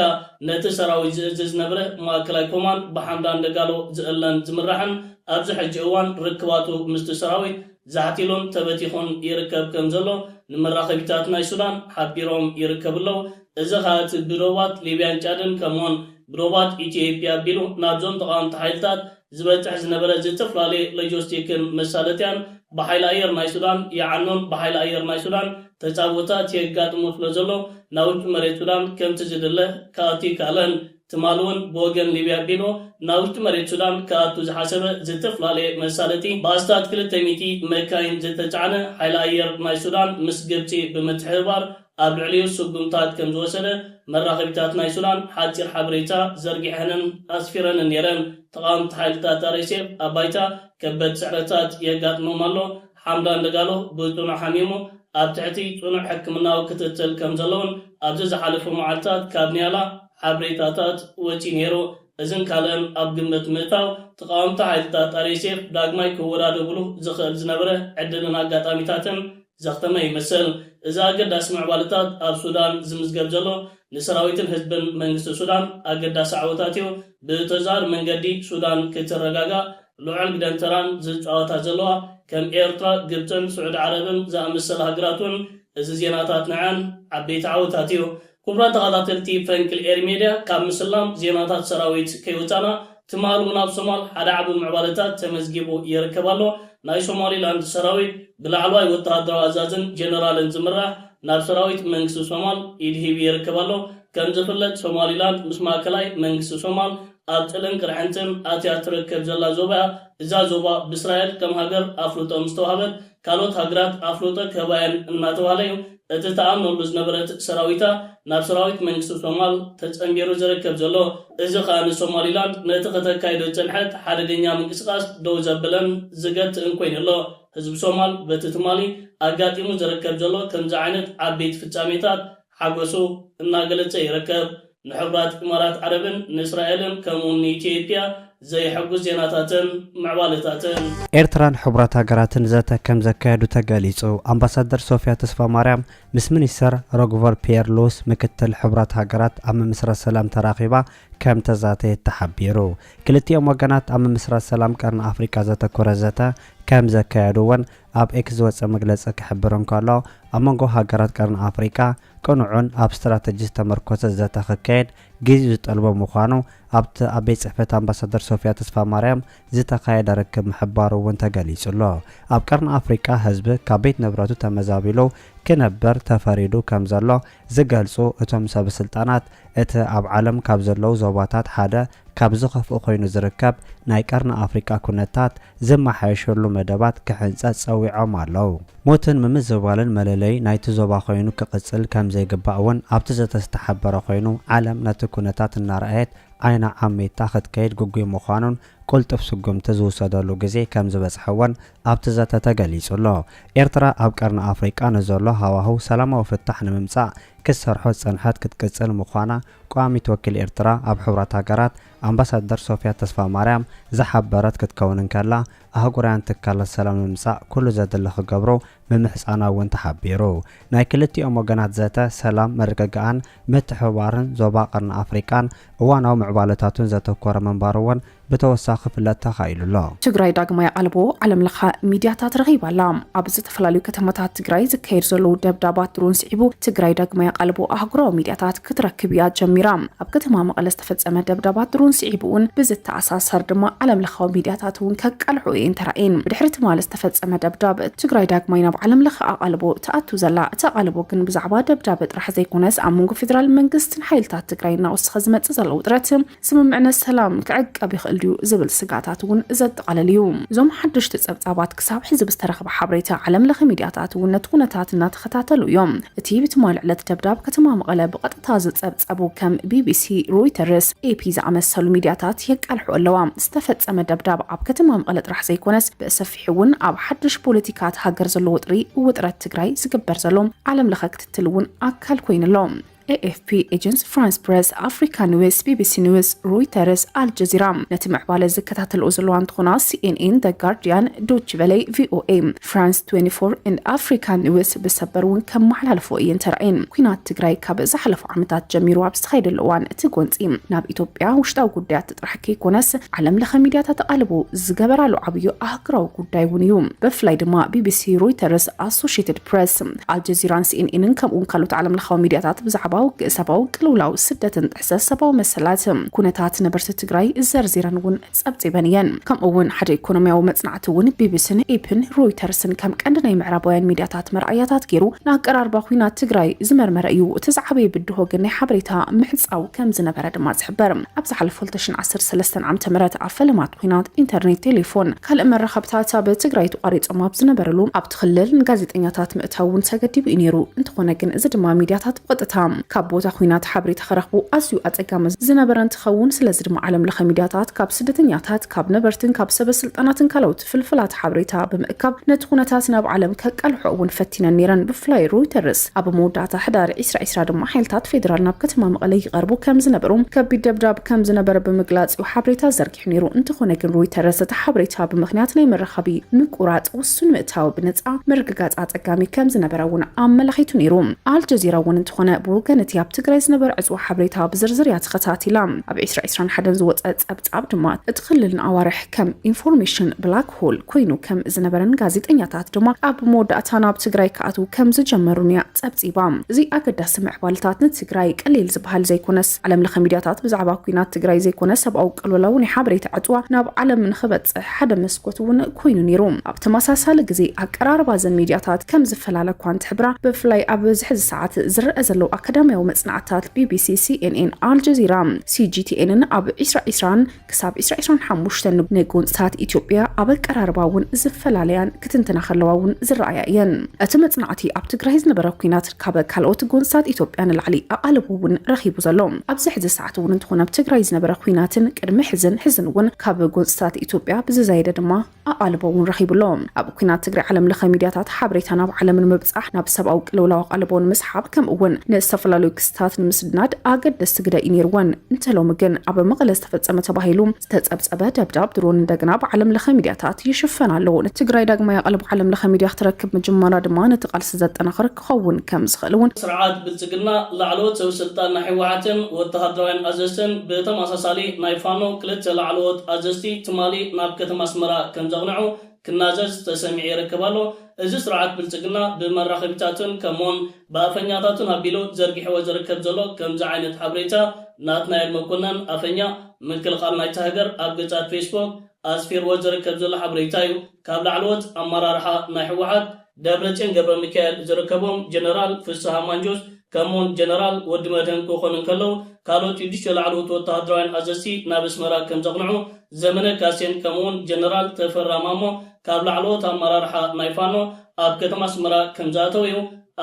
ነቲ ሰራዊት ዝእዝዝ ዝነበረ ማእከላይ ኮማንድ ብሓምዳን ደጋሎ ዝእለን ዝምራሕን ኣብዚ ሕጂ እዋን ርክባቱ ምስቲ ሰራዊት ዛሕቲሉን ተበቲኹን ይርከብ ከም ዘሎ ንመራኸቢታት ናይ ሱዳን ሓቢሮም ይርከቡ ኣለው። እዚ ካቲ ብዶባት ሊብያን ጫድን ከምኡውን ብዶባት ኢትዮጵያ ኣቢሉ ናብዞም ተቃዋምቲ ሓይልታት ዝበፅሕ ዝነበረ ዝተፈላለዩ ሎጂስቲክን መሳለጥያን ብሓይሊ ኣየር ናይ ሱዳን ይዓኑን ብሓይሊ ኣየር ናይ ሱዳን ተፃወታት የጋጥሙ ስለ ዘሎ ናብ ውጭ መሬት ሱዳን ከምቲ ዝድለ ካኣቱ ይከኣለን። ትማል እውን ብወገን ሊብያ ኣቢሉ ናብ ውጭ መሬት ሱዳን ካኣቱ ዝሓሰበ ዝተፈላለየ መሳለጢ ብኣስታት 200 መካይን ዝተጫዕነ ሓይሊ ኣየር ናይ ሱዳን ምስ ግብፂ ብምትሕብባር ኣብ ልዕሊኡ ስጉምታት ከም ዝወሰደ መራኸቢታት ናይ ሱዳን ሓፂር ሓበሬታ ዘርጊሐንን ኣስፊረንን ነይረን። ተቃዋምቲ ሓይልታት RSF ኣብ ባይታ ከበድ ስዕረታት የጋጥሞም ኣሎ። ሓምዳን ደጋሎ ብፅኑዕ ሓሚሙ ኣብ ትሕቲ ፅኑዕ ሕክምናዊ ክትትል ከም ዘለውን ኣብዚ ዝሓለፉ መዓልትታት ካብ ኒያላ ሓበሬታታት ወፂኡ ነይሩ። እዝን ካልአን ኣብ ግምት ምእታው ተቃዋምቲ ሓይልታት RSF ዳግማይ ክወዳደብሉ ዝኽእል ዝነበረ ዕድልን ኣጋጣሚታትን ዘኽተመ ይመስል። እዚ ኣገዳሲ ምዕባለታት ኣብ ሱዳን ዝምዝገብ ዘሎ ንሰራዊትን ህዝብን መንግስቲ ሱዳን ኣገዳሲ ዓወታት እዩ። ብተዛር መንገዲ ሱዳን ክትረጋጋእ ልዑል ግደን ተራን ዝፃወታ ዘለዋ ከም ኤርትራ፣ ግብፅን ስዑድ ዓረብን ዝኣመሰለ ሃገራትን እዚ ዜናታት ንዓን ዓበይቲ ዓወታት እዩ። ክቡራት ተኸታተልቲ ፈንቅል ኤር ሚድያ ካብ ምስላም ዜናታት ሰራዊት ከይወፃና ትማል እውን ኣብ ሶማል ሓደ ዓቢ ምዕባለታት ተመዝጊቡ ይርከብ ኣሎ። ናይ ሶማሊላንድ ሰራዊት ብላዕለዋይ ወተሃደራዊ ኣዛዝን ጀነራልን ዝምራሕ ናብ ሰራዊት መንግስቲ ሶማል ይድሂብ ይርከብ ኣሎ። ከም ዝፍለጥ ሶማሊላንድ ምስ ማእከላይ መንግስቲ ሶማል ኣብ ጥልን ቅርሕንትን ኣትያ ትርከብ ዘላ ዞባ እዛ ዞባ ብእስራኤል ከም ሃገር ኣፍልጦ ምስተዋሃበት ካልኦት ሃገራት ኣፍልጦ ከባያን እናተባሃለ እዩ። እቲ ተኣምነሉ ዝነበረት ሰራዊታ ናብ ሰራዊት መንግስቲ ሶማል ተፀንቢሩ ዝርከብ ዘሎ። እዚ ከዓ ንሶማሊላንድ ነቲ ከተካይዶ ፀንሐት ሓደገኛ ምንቅስቃስ ደው ዘብለን ዝገትእን ኮይኑ ኣሎ። ህዝቢ ሶማል በቲ ትማሊ ኣጋጢሙ ዝርከብ ዘሎ ከምዚ ዓይነት ዓበይቲ ፍጻሜታት ሓጎሱ እናገለጸ ይርከብ። ንሕብራት ኢማራት ዓረብን ንእስራኤልን ከምኡውን ኢትዮጵያ ዘይሕጉዝ ዜናታትን ምዕባለታትን ኤርትራን ሕቡራት ሃገራትን ዘተ ከም ዘካየዱ ተገሊጹ። ኣምባሳደር ሶፊያ ተስፋ ማርያም ምስ ሚኒስተር ሮግቨር ፒየር ሉስ ምክትል ሕቡራት ሃገራት ኣብ ምምስራት ሰላም ተራኺባ ከም ተዛተየት ተሓቢሩ። ክልቲኦም ወገናት ኣብ ምምስራት ሰላም ቀርኒ ኣፍሪካ ዘተኮረ ዘተ ከም ዘካየዱ እውን ኣብ ኤክስ ዝወፀ መግለፂ ክሕብር እንከሎ ኣብ መንጎ ሃገራት ቀርኒ ኣፍሪካ ቅኑዑን ኣብ ስትራቴጂ ዝተመርኮሰ ዘተ ክካየድ ግዜ ዝጠልቦ ምዃኑ ኣብቲ ኣብ ቤት ጽሕፈት ኣምባሳደር ሶፊያ ተስፋ ማርያም ዝተካየደ ርክብ ምሕባሩ እውን ተገሊጹሎ። ኣብ ቀርኒ ኣፍሪካ ህዝቢ ካብ ቤት ንብረቱ ተመዛቢሉ ክነበር ተፈሪዱ ከም ዘሎ ዝገልጹ እቶም ሰበስልጣናት እቲ ኣብ ዓለም ካብ ዘለው ዞባታት ሓደ ካብ ዝኸፍኡ ኮይኑ ዝርከብ ናይ ቀርኒ ኣፍሪካ ኩነታት ዝመሓየሸሉ መደባት ክሕንፀት ፀዊዖም ኣለው። ሞትን ምምዝባልን መለለይ ናይቲ ዞባ ኮይኑ ክቅፅል ከም ዘይግባእ እውን ኣብቲ ዘተ ዝተሓበረ ኮይኑ ዓለም ነቲ ኩነታት እናርአየት ዓይና ዓሜታ ክትከይድ ጉጉይ ምዃኑን ቁልጥፍ ስጉምቲ ዝውሰደሉ ግዜ ከም ዝበፅሐውን ኣብቲ ዘተ ተገሊጹሎ። ኤርትራ ኣብ ቀርኒ ኣፍሪካ ንዘሎ ሃዋህው ሰላማዊ ፍታሕ ንምምጻእ ክሰርሖ ፀንሐት ክትቅፅል ምዃና ቋሚት ወኪል ኤርትራ ኣብ ሕቡራት ሃገራት ኣምባሳደር ሶፊያ ተስፋ ማርያም ዝሓበረት ክትከውን እንከላ ኣህጉራውያን ትካላት ሰላም ንምምጻእ ኩሉ ዘድሊ ክገብሮ ምምሕፃና እውን ተሓቢሩ። ናይ ክልቲኦም ወገናት ዘተ ሰላም መረጋግኣን ምትሕብባርን ዞባ ቀርኒ ኣፍሪካን እዋናዊ ምዕባለታቱን ዘተኮረ መንባር እውን ብተወሳኺ ፍለጥ ተኻኢሉሎ። ትግራይ ዳግማይ ቃልቦ ዓለም ለኸ ሚድያታት ረኺባላ። ኣብ ዝተፈላለዩ ከተማታት ትግራይ ዝካየድ ዘለዉ ደብዳባት ድሮን ስዒቡ ትግራይ ዳግማይ ቃልቦ ኣህጉራዊ ሚድያታት ክትረክብ እያ ጀሚራ። ኣብ ከተማ መቐለ ዝተፈጸመ ደብዳባት ድሮን ስዒቡ እውን ብዝተኣሳሰር ድማ ዓለም ለኻዊ ሚድያታት እውን ከቃልዑ እየን ተራእየን። ብድሕሪ ትማለ ዝተፈጸመ ደብዳብ ትግራይ ዳግማይ ናብ ዓለም ለኸ ኣቃልቦ ተኣቱ ዘላ። እቲ ኣቃልቦ ግን ብዛዕባ ደብዳብ ጥራሕ ዘይኮነስ ኣብ መንጎ ፌደራል መንግስትን ሓይልታት ትግራይ እናወሰኸ ዝመጽእ ዘሎ ውጥረት ስምምዕነት ሰላም ክዕቀብ ይኽእል ድዩ ዝብል ስጋታት እውን ዘጠቃለል እዩ። እዞም ሓድሽቲ ጸብጻባት ክሳብ ሕዚ ብዝተረኸበ ሓበሬታ ዓለም ለኸ ሚድያታት እውን ነቲ ኩነታት እናተኸታተሉ እዮም። እቲ ብትማል ዕለት ደብዳብ ከተማ መቐለ ብቐጥታ ዝጸብጸቡ ከም ቢቢሲ፣ ሮይተርስ፣ ኤፒ ዝኣመሰሉ ሚድያታት የቃልሑ ኣለዋ። ዝተፈጸመ ደብዳብ ኣብ ከተማ መቐለ ጥራሕ ዘይኮነስ ብሰፊሕ እውን ኣብ ሓድሽ ፖለቲካት ሃገር ዘሎ ውጥረት ትግራይ ዝግበር ዘሎ ዓለም ለኸ ክትትል እውን አካል ኮይኑሎም። AFP, Agence France Press, Africa News, BBC News, Reuters, Al Jazeera ነቲ ምዕባለ ዝከታተሉ ዘለዋ እንትኾና CNN, The Guardian, Deutsche Welle, VOA, France 24 and Africa News ብሰበር እውን ከመሓላልፎ እየን ተራእየን። ኩናት ትግራይ ካብ ዝሓለፉ ዓመታት ጀሚሩ ኣብ ዝኸይደሉ እዋን እቲ ጎንፂ ናብ ኢትዮጵያ ውሽጣዊ ጉዳያት ጥራሕ ከይኮነስ ዓለም ለኸ ሚድያታት ተቃልቦ ዝገበራሉ ዓብዩ ኣህጉራዊ ጉዳይ እውን እዩ። ብፍላይ ድማ BBC፣ Reuters፣ Associated Press፣ Al Jazeera፣ CNN ከምኡውን ካልኦት ዓለም ለኻዊ ሚድያታት ብዛዕባ ሰባው ቅልውላው ስደትን ጥሕሰት ሰባው መሰላት ኩነታት ነበርቲ ትግራይ ዘርዚረን እውን ጸብጺበን እየን። ከምኡውን ሓደ ኢኮኖሚያዊ መጽናዕቲ እውን ቢቢሲን ኤፕን ሮይተርስን ከም ቀንዲ ናይ ምዕራባውያን ሚድያታት መርኣያታት ገይሩ ንኣቀራርባ ኩናት ትግራይ ዝመርመረ እዩ። እቲ ዝዓበየ ብድሆ ግን ናይ ሓበሬታ ምሕጻው ከም ዝነበረ ድማ ዝሕበር። ኣብ ዝሓለፈ 2013 ዓ.ም ኣብ ፈለማት ኩናት ኢንተርኔት፣ ቴሌፎን ካልእ መራኸብታት ኣብ ትግራይ ተቋሪጾም ኣብ ዝነበረሉ ኣብቲ ክልል ንጋዜጠኛታት ምእታውን ተገዲቡ እዩ ነይሩ። እንትኾነ ግን እዚ ድማ ሚድያታት ብቐጥታ ካብ ቦታ ኩናት ሓበሬታ ክረኽቡ ኣዝዩ ኣጸጋሚ ዝነበረ እንትኸውን ስለዚ ድማ ዓለም ለኸ ሚድያታት ካብ ስደተኛታት ካብ ነበርትን ካብ ሰበስልጣናትን ካልኦት ፍልፍላት ሓበሬታ ብምእካብ ነቲ ኩነታት ናብ ዓለም ከቃልሑ እውን ፈቲነን ነይረን። ብፍላይ ሮይተርስ ኣብ መወዳእታ ሕዳር 2020 ድማ ሓይልታት ፌደራል ናብ ከተማ መቐለ ይቐርቡ ከም ዝነበሩ ከቢድ ደብዳብ ከም ዝነበረ ብምግላጽ ሓበሬታ ዘርጊሑ ነይሩ። እንትኾነ ግን ሮይተርስ እቲ ሓበሬታ ብምኽንያት ናይ መራኸቢ ምቁራጽ ውሱን ምእታዊ ብነጻ ምርግጋጽ ኣጸጋሚ ከም ዝነበረ እውን ኣመላኺቱ ነይሩ። አልጀዚራ እውን እንትኾነ ብወገን እቲ ኣብ ትግራይ ዝነበረ ዕፅዋ ሓበሬታ ብዝርዝር እያ ተኸታቲላ። ኣብ 2021 ዝወፀ ጸብጻብ ድማ እቲ ክልልን ኣዋርሕ ከም ኢንፎርሜሽን ብላክ ሆል ኮይኑ ከም ዝነበረን ጋዜጠኛታት ድማ ኣብ መወዳእታ ናብ ትግራይ ከኣትው ከም ዝጀመሩን እያ ጸብጺባ። እዚ ኣገዳሲ ምዕባለታት ንትግራይ ቀሊል ዝበሃል ዘይኮነስ ዓለም ለኸ ሚድያታት ብዛዕባ ኩናት ትግራይ ዘይኮነስ ሰብኣዊ ቅልውላው ናይ ሓበሬታ ዕፅዋ ናብ ዓለም ንኽበጽሕ ሓደ መስኮት እውን ኮይኑ ነይሩ። ኣብ ተመሳሳሊ ግዜ ኣቀራርባ ዘን ሚድያታት ከም ዝፈላለኳ እንትሕብራ ብፍላይ ኣብ ዝሕዚ ሰዓት ዝረአ ዘሎ አካዳሚያዊ መጽናዕታት BBC፣ CNN፣ Al Jazeera፣ CGTN ኣብ 2020 ክሳብ 2025 ንጎንፅታት ኢትዮጵያ ኣብ ኣቀራርባ እውን ዝፈላለያን ክትንትና ከለዋ እውን ዝረኣያ እየን። እቲ መጽናዕቲ ኣብ ትግራይ ዝነበረ ኩናት ካብ ካልኦት ጎንፅታት ኢትዮጵያ ንላዕሊ ኣቃልቦ እውን ረኺቡ ዘሎ። ኣብዚ ሕዚ ሰዓት እውን እንትኾነ ኣብ ትግራይ ዝነበረ ኩናትን ቅድሚ ሕዝን እውን ካብ ጎንፅታት ኢትዮጵያ ብዝዛይደ ድማ ኣቃልቦውን ረኺብሎም ኣብ ኩናት ትግራይ ዓለም ለኸ ሚድያታት ሓበሬታ ናብ ዓለም ንምብጻሕ ናብ ሰብኣዊ ቅልውላው ኣቃልቦን ምስሓብ ከምኡ እውን ንዝተፈላለዩ ክስታት ንምስድናድ ኣገደስቲ ግደ እዩ ነይርዎን እንተሎም ግን ኣብ መቐለ ዝተፈጸመ ተባሂሉ ዝተጸብጸበ ደብዳብ ድሮን እንደገና ብዓለም ለኸ ሚድያታት ይሽፈን ኣሎ ትግራይ ዳግማይ ኣቃልቦ ዓለም ለኸ ሚድያ ክትረክብ ምጅመራ ድማ ነቲ ቃልሲ ዘጠናኽር ክኸውን ከም ዝኽእል እውን ስርዓት ብልጽግና ላዕለዎት ሰብ ስልጣን ናይ ሕወሓትን ወተሃደራውያን ኣዘዝትን ብተመሳሳሊ ናይ ፋኖ ክልተ ላዕለዎት ኣዘዝቲ ትማሊ ናብ ከተማ ኣስመራ ከም ዘቕንዑ ክናዘዝ ተሰሚዑ ይርከብ ኣሎ እዚ ስርዓት ብልጽግና ብመራኸቢታትን ከምኡውን ብኣፈኛታትን ኣቢሉ ዘርጊሕዎ ዝርከብ ዘሎ ከምዚ ዓይነት ሓበሬታ ናትናኤል መኮነን ኣፈኛ ምክልኻል ናይቲ ሃገር ኣብ ገጻት ፌስቡክ ኣስፊርዎ ዝርከብ ዘሎ ሓበሬታ እዩ ካብ ላዕለዎት ኣመራርሓ ናይ ሕወሓት ደብረጽዮን ገብረ ሚካኤል ዝርከቦም ጀነራል ፍስሓ ማንጆስ ከምኡውን ጀነራል ወዲ መድህን ክኾኑ ከለው ካልኦት 6 ላዕለዎት ወተሃደራውያን ኣዘዝቲ ናብ ኣስመራ ከም ዘቕንዑ ዘመነ ካሴን ከምኡውን ጀነራል ተፈራ ማሞ ካብ ላዕለዎት ኣመራርሓ ናይ ፋኖ ኣብ ከተማ ኣስመራ ከም ዝኣተው እዩ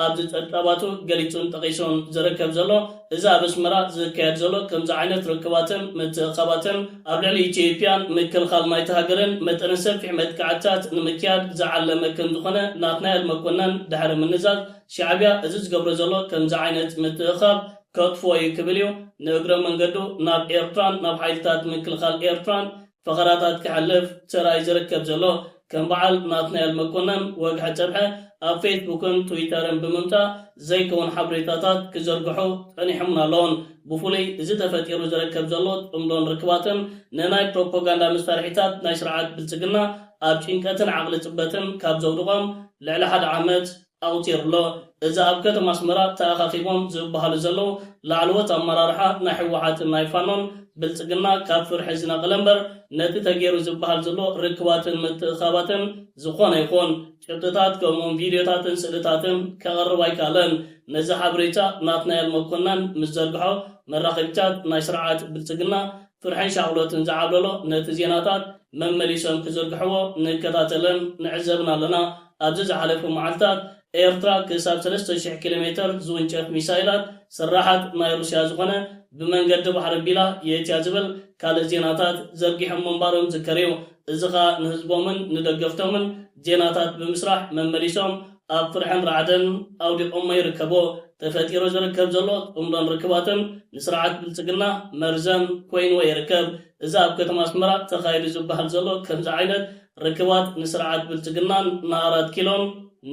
ኣብዚ ፀብጻባቱ ገሊጹን ጠቒሱን ዝርከብ ዘሎ እዚ ኣብ ኣስመራ ዝካየድ ዘሎ ከምዚ ዓይነት ርክባትን ምትእኻባትን ኣብ ልዕሊ ኢትዮጵያን ምክልኻል ናይቲ ሃገርን መጠነ ሰፊሕ መጥቃዕትታት ንምክያድ ዝዓለመ ከም ዝኾነ ናትናኤል መኮነን ድሕሪ ምንዛዝ ሻዕብያ እዚ ዝገብሮ ዘሎ ከምዚ ዓይነት ምትእኻብ ከጥፍዎ እዩ ክብል እዩ ንእግረ መንገዱ ናብ ኤርትራን ናብ ሓይልታት ምክልኻል ኤርትራን ፈኸራታት ክሕልፍ ተራእዩ ዝርከብ ዘሎ ከም በዓል ናትናኤል መኮነን ወግሐ ፀብሐ ኣብ ፌስቡክን ትዊተርን ብምምጻእ ዘይከውን ሓበሬታታት ክዘርግሑ ጠኒሖምን ኣለውን ብፍሉይ እዚ ተፈጢሩ ዝርከብ ዘሎ ጥምዶን ርክባትን ንናይ ፕሮፓጋንዳ መሳርሒታት ናይ ስርዓት ብልጽግና ኣብ ጭንቀትን ዓቕሊ ጽበትን ካብ ዘውድቖም ልዕሊ 1 ዓመት ኣውቲሩሎ እዚ ኣብ ከተማ ኣስመራ ተኣኻኺቦም ዝበሃሉ ዘለዉ ላዕለዎት ኣመራርሓ ናይ ሕወሓትን ናይ ፋኖን ብልጽግና ካብ ፍርሒ ዝነቐለ እምበር ነቲ ተገይሩ ዝበሃል ዘሎ ርክባትን ምትእኻባትን ዝኾነ ይኹን ጭብጥታት ከምኡውን ቪድዮታትን ስእልታትን ከቐርብ ኣይከኣለን ነዚ ሓበሬታ ናትናኤል መኮነን ምስ ዘርግሖ መራኸቢታት ናይ ስርዓት ብልጽግና ፍርሕን ሻቕሎትን ዝዓብለሎ ነቲ ዜናታት መመሊሶም ክዘርግሕዎ ንከታተልን ንዕዘብን ኣለና ኣብዚ ዝሓለፉ መዓልትታት ኤርትራ ክሳብ 3000 ኪሎ ሜትር ዝውንጨፍ ሚሳይላት ስራሓት ናይ ሩስያ ዝኾነ ብመንገዲ ባሕሪ ቢላ የእትያ ዝብል ካልእ ዜናታት ዘርጊሖም ምንባሮም ዝከር እዩ እዚ ኸኣ ንህዝቦምን ንደገፍቶምን ዜናታት ብምስራሕ መመሊሶም ኣብ ፍርሕን ራዕድን ኣውዲቖሞ ይርከቦ ተፈጢሩ ዝርከብ ዘሎ ጥምዶን ርክባትን ንስርዓት ብልጽግና መርዘም ኮይንዎ ይርከብ እዚ ኣብ ከተማ ኣስመራ ተኻይዱ ዝበሃል ዘሎ ከምዚ ዓይነት ርክባት ንስርዓት ብልጽግናን ን4 ኪሎን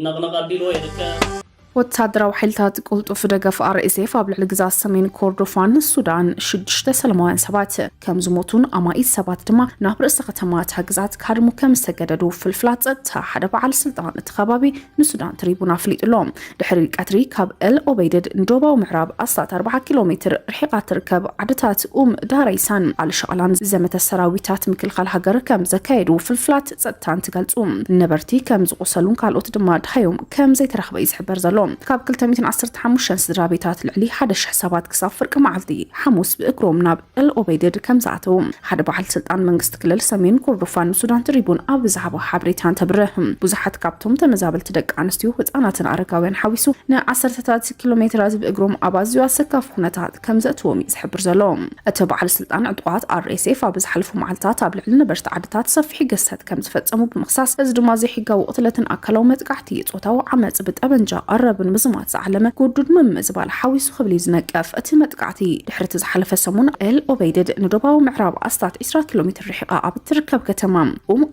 ነቕነቕ ኣቢልዎ ይርከብ ወታደራዊ ሓይልታት ቁልጡፍ ደገፍ RSF ኣብ ልዕሊ ግዛት ሰሜን ኮርዶፋን ሱዳን 6 ሰላማውያን ሰባት ከም ዝሞቱን ኣማኢት ሰባት ድማ ናብ ርእሰ ከተማ እታ ግዛት ካድሙ ከም ዝተገደዱ ፍልፍላት ፀጥታ ሓደ በዓል ስልጣን እቲ ከባቢ ንሱዳን ትሪቡን ኣፍሊጡሎም ድሕሪ ቀትሪ ካብ ኤል ኦበይደድ ንደቡባዊ ምዕራብ 14 ኪሎ ሜትር ርሒቓ ትርከብ ዓድታት ዳረይሳን ኣልሸቕላን ዘመተ ሰራዊታት ምክልኻል ሃገር ከም ዘካየዱ ፍልፍላት ፀጥታን ትገልጹ ነበርቲ ከም ዝቆሰሉን ካልኦት ድማ ድሓዮም ከም ዘይተረኽበ ይዝሕበር ዘሎ ካብ 215 ስድራ ቤታት ልዕሊ 1000 ሰባት ክሳብ ፍርቂ መዓልቲ ሓሙስ ብእግሮም ናብ ኤል ኦበይደድ ከም ዝኣተው ሓደ በዓል ስልጣን መንግስቲ ክልል ሰሜን ኮርዶፋን ሱዳን ትሪቡን ኣብ ብዛዕባ ሓበሬታን ተብርህ ብዙሓት ካብቶም ተመዛበልቲ ደቂ ኣንስትዮ ህፃናትን ኣረጋውያን ሓዊሱ ን10 ኪሎ ሜትራት ብእግሮም ኣብ ኣዝዩ ኣሰካፊ ኩነታት ከም ዘእትዎም ዝሕብር ዘሎ እቲ በዓል ስልጣን ዕጡቓት RSF ኣብ ዝሓለፉ መዓልትታት ኣብ ልዕሊ ነበርቲ ዓድታት ሰፊሕ ገዝታት ከም ዝፈጸሙ ብምኽሳስ እዚ ድማ ዘይሕጋዊ ቅትለትን ኣካላዊ መጥቃዕቲ ፆታዊ ዓመፅ ብጠበንጃ ብን ምዝማት ዝዓለመ ጉዱድ ምምዝባል ሓዊሱ ክብሊ ዝነቀፍ እቲ መጥቃዕቲ ድሕሪ እቲ ዝሓለፈ ሰሙን ኤል ኦበይደድ ንደቡባዊ ምዕራብ 20 ኪሎ ሜትር ርሒቓ ኣብ እትርከብ ከተማ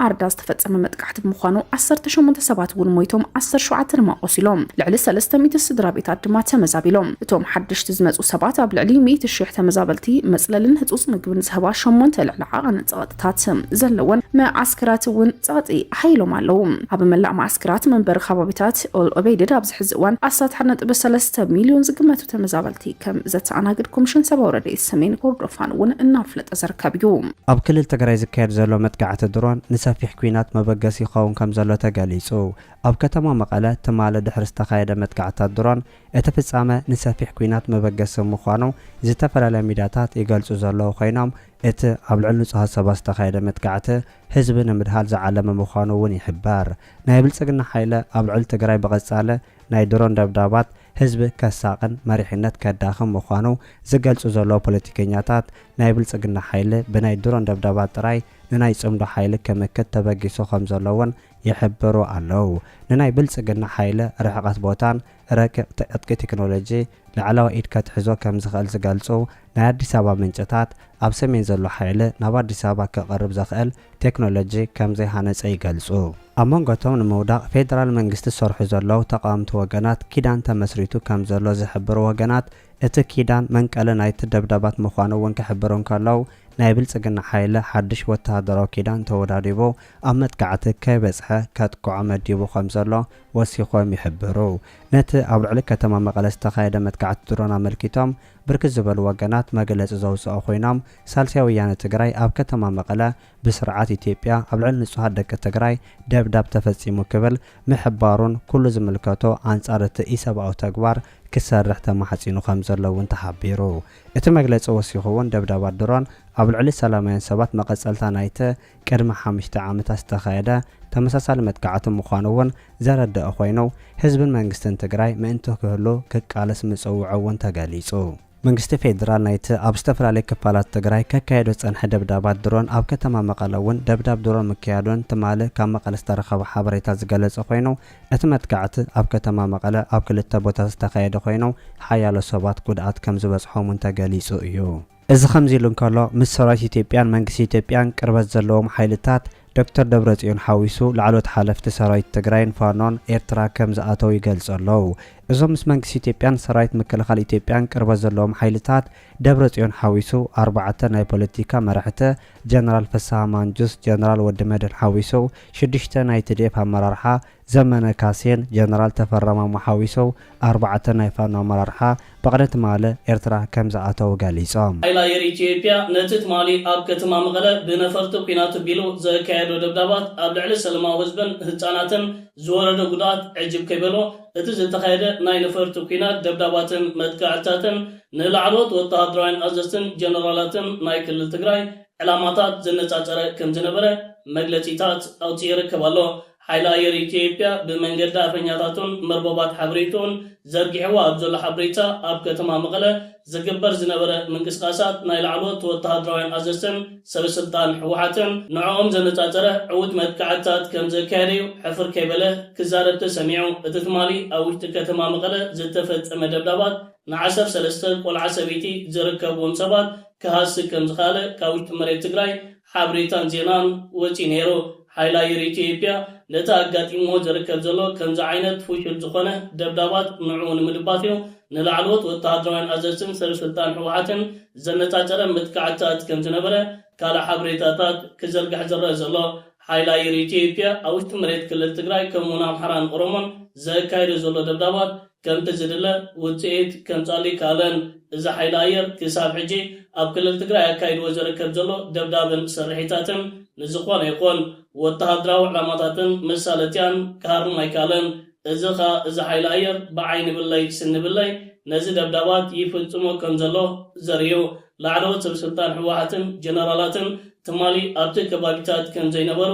ኣርዳ ዝተፈጸመ መጥቃዕቲ ብምዃኑ 18 ሰባት እውን ሞይቶም 17 ድማ ቆሲሎም ልዕሊ 300 ስድራ ቤታት ድማ ተመዛቢሎም እቶም ሓድሽቲ ዝመፁ ሰባት ኣብ ልዕሊ 100,000 ተመዛበልቲ መጽለልን ህጹጽ ምግብን ዝህባ 8 ልዕሊ ዓቐን ፀቕጥታት ዘለወን መዓስከራት እውን ፀቕጢ ሓይሎም ኣለዉ ኣብ መላእ መዓስከራት መንበሪ ከባቢታት ኤል ኦበይደድ ኣብ ዝሕዚ እዋን 1.3 ሚሊዮን ዝግመቱ ተመዛበልቲ ከም ዘተኣናግድ ኮሚሽን ሰብኣዊ ረድኤት ሰሜን ኮርዶፋን እውን እናፍለጠ ዝርከብ እዩ ኣብ ክልል ትግራይ ዝካየድ ዘሎ መጥቃዕቲ ድሮን ንሰፊሕ ኩናት መበገሲ ይኸውን ከም ዘሎ ተገሊጹ ኣብ ከተማ መቐለ ትማለ ድሕሪ ዝተኻየደ መጥቃዕታት ድሮን እቲ ፍጻመ ንሰፊሕ ኩናት መበገሲ ምዃኑ ዝተፈላለዩ ሚድያታት ይገልጹ ዘለዉ ኮይኖም እቲ ኣብ ልዕሊ ንጹሃት ሰባት ዝተኻየደ መጥቃዕቲ ህዝቢ ንምድሃል ዝዓለመ ምዃኑ እውን ይሕበር። ናይ ብልጽግና ሓይለ ኣብ ልዕሊ ትግራይ ብቐጻለ ናይ ድሮን ደብዳባት ህዝቢ ከሳቕን መሪሕነት ከዳኽም ምዃኑ ዝገልጹ ዘሎ ፖለቲከኛታት ናይ ብልጽግና ሓይሊ ብናይ ድሮን ደብዳባት ጥራይ ንናይ ጽምዶ ሓይሊ ክምክት ተበጊሱ ከም ዘለውን ይሕብሩ ኣለዉ። ንናይ ብልጽግና ሓይሊ ርሕቐት ቦታን ረቂቕ ዕጥቂ ቴክኖሎጂ ላዕለዋይ ኢድ ከትሕዞ ከም ዝኽእል ዝገልጹ ናይ ኣዲስ ኣበባ ምንጭታት ኣብ ሰሜን ዘሎ ሓይሊ ናብ ኣዲስ ኣበባ ክቐርብ ዘኽእል ቴክኖሎጂ ከም ዘይሃነፀ ይገልጹ። ኣብ መንጎቶም ንምውዳቕ ፌደራል መንግስቲ ዝሰርሑ ዘለዉ ተቃወምቲ ወገናት ኪዳን ተመስሪቱ ከም ዘሎ ዝሕብሩ ወገናት እቲ ኪዳን መንቀለ ናይቲ ደብዳባት ምዃኑ እውን ክሕብሩ ከለዉ ናይ ብልጽግና ሓይሊ ሓድሽ ወተሃደራዊ ኪዳን ተወዳዲቡ ኣብ መጥቃዕቲ ከይበጽሐ ከጥቅዖ መዲቡ ከም ዘሎ ወሲኾም ይሕብሩ። ነቲ ኣብ ልዕሊ ከተማ መቐለ ዝተኻየደ መጥቃዕቲ ድሮን ኣመልኪቶም ብርክት ዝበሉ ወገናት መግለፂ ዘውፅኦ ኮይኖም ሳልሳይ ወያነ ትግራይ ኣብ ከተማ መቐለ ብስርዓት ኢትዮጵያ ኣብ ልዕሊ ንጹሃት ደቂ ትግራይ ደብዳብ ተፈጺሙ ክብል ምሕባሩን ኩሉ ዝምልከቶ ኣንጻር እቲ ኢሰብኣዊ ተግባር ክሰርሕ ተማሕጺኑ ከም ዘሎ እውን ተሓቢሩ። እቲ መግለፂ ወሲኹ እውን ደብዳባት ድሮን ኣብ ልዕሊ ሰላማውያን ሰባት መቐጸልታ ናይቲ ቅድሚ 5 ዓመታት ዝተኻየደ ተመሳሳሊ መጥቃዕቲ ምዃኑ እውን ዘረድአ ኮይኑ ህዝብን መንግስትን ትግራይ ምእንቲ ክህሉ ክቃለስ ምጽውዑ እውን ተገሊጹ። መንግስቲ ፌደራል ናይቲ ኣብ ዝተፈላለዩ ክፋላት ትግራይ ከካየዶ ጸንሐ ደብዳባት ድሮን ኣብ ከተማ መቐለ እውን ደብዳብ ድሮን ምክያዱን ትማሊ ካብ መቐለ ዝተረኸበ ሓበሬታ ዝገለጸ ኮይኑ እቲ መጥቃዕቲ ኣብ ከተማ መቐለ ኣብ ክልተ ቦታ ዝተኻየደ ኮይኑ ሓያሎ ሰባት ጉድኣት ከም ዝበጽሖም ተገሊጹ እዩ። እዚ ከምዚ ኢሉ እንከሎ ምስ ሰራዊት ኢትዮጵያን መንግስቲ ኢትዮጵያን ቅርበት ዘለዎም ሓይልታት ዶክተር ደብረጽዮን ሓዊሱ ላዕሎት ሓለፍቲ ሰራዊት ትግራይን ፋኖን ኤርትራ ከም ዝኣተው ይገልጹ ኣለዉ። እዞም ምስ መንግስቲ ኢትዮጵያን ሰራዊት ምክልኻል ኢትዮጵያን ቅርበት ዘለዎም ሓይልታት ደብረጽዮን ሓዊሱ 4 ናይ ፖለቲካ መራሕቲ ጀነራል ፍስሐ ማንጁስ፣ ጀነራል ወዲመድህን ሓዊሱ 6 ናይ TDF ኣመራርሓ ዘመነ ካሴን ጀነራል ተፈረማሞ ሓዊሱ 4 ናይ ፋኖ ኣመራርሓ በቅደ ትማሊ ኤርትራ ከም ዝኣተው ገሊጾም። ሓይሊ ኣየር ኢትዮጵያ ነቲ ትማሊ ኣብ ከተማ መቐለ ብነፈርቲ ኩናት ቢሉ ዘካየዶ ደብዳባት ኣብ ልዕሊ ሰላማዊ ህዝብን ህፃናትን ዝወረደ ጉድኣት ዕጅብ ከይበሎ እቲ ዝተኻየደ ናይ ነፈርቲ ኩናት ደብዳባትን መጥቃዕትታትን ንላዕሎት ወተሃደራውያን ኣዘዝትን ጀነራላትን ናይ ክልል ትግራይ ዕላማታት ዘነጻጸረ ከም ዝነበረ መግለጺታት ኣውፂኡ ይርከብ ኣሎ። ሓይሊ ኣየር ኢትዮጵያ ብመንገዲ ኣፈኛታቱን መርበባት ሓበሬቱን ዘርጊሕዋ ኣብ ዘሎ ሓበሬታ ኣብ ከተማ መቐለ ዝግበር ዝነበረ ምንቅስቃሳት ናይ ላዕሎት ወተሃደራውያን ኣዘዝትን ሰበስልጣን ሕወሓትን ንዕኦም ዘነጻጸረ ዕዉት መጥቃዕትታት ከም ዘካየደዩ ሕፍር ከይበለ ክዛረብ ተሰሚዑ እቲ ትማሊ ኣብ ውሽጢ ከተማ መቐለ ዝተፈጸመ ደብዳባት ን13 ቆልዓ ሰበይቲ ዝርከብዎም ሰባት ክሃስግ ከም ዝኻለ ካብ ውሽጢ መሬት ትግራይ ሓበሬታን ዜናን ወፂኡ ነይሩ። ሓይሊ ኣየር ኢትዮጵያ ነቲ ኣጋጢሞ ዝርከብ ዘሎ ከምዚ ዓይነት ፍሽል ዝኾነ ደብዳባት ንዕኡ ንምድባት እዩ ንላዕሎት ወተሃደራውያን ኣዘዝትን ሰበስልጣን ሕወሓትን ዘነጻጸረ መጥቃዕትታት ከም ዝነበረ ካልእ ሓበሬታታት ክዘርጋሕ ዝረአ ዘሎ። ሓይሊ ኣየር ኢትዮጵያ ኣብ ውሽጢ መሬት ክልል ትግራይ ከምኡውን ኣምሓራን ኦሮሞን ዘካየዶ ዘሎ ደብዳባት ከምቲ ዝድለ ውፅኢት ከምጻሊ ካለን እዚ ሓይሊ ኣየር ክሳብ ሕጂ ኣብ ክልል ትግራይ ኣካይድዎ ዝርከብ ዘሎ ደብዳብን ስርሒታትን ንዝኾነ ይኹን ወተሃደራዊ ዕላማታትን መሳለጥያን ካርም ኣይካለን። እዚ ሓይሊ ኣየር ብዓይኒ ብለይ ስንብለይ ነዚ ደብዳባት ይፍጽሞ ከም ዘሎ ዘርዩ ላዕለዎት ሰበስልጣን ሕወሓትን ጀነራላትን ትማሊ ኣብቲ ከባቢታት ከም ዘይነበሩ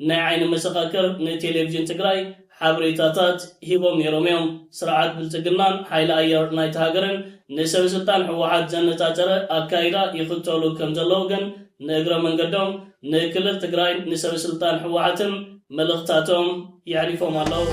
ናይ ዓይኒ መሰኻክር ንቴሌቭዥን ትግራይ ሓበሬታታት ሂቦም ነይሮም እዮም። ስርዓት ብልጽግናን ሓይሊ ኣየር ናይቲ ሃገርን ንሰበስልጣን ሕወሓት ዘነጻጸረ ኣካይዳ ይኽተሉ ከም ዘለዉ ግን ንእግረ መንገዶም ንክልል ትግራይ ንሰበስልጣን ሕወሓትን መልእኽታቶም ይሕሊፎም ኣለዉ።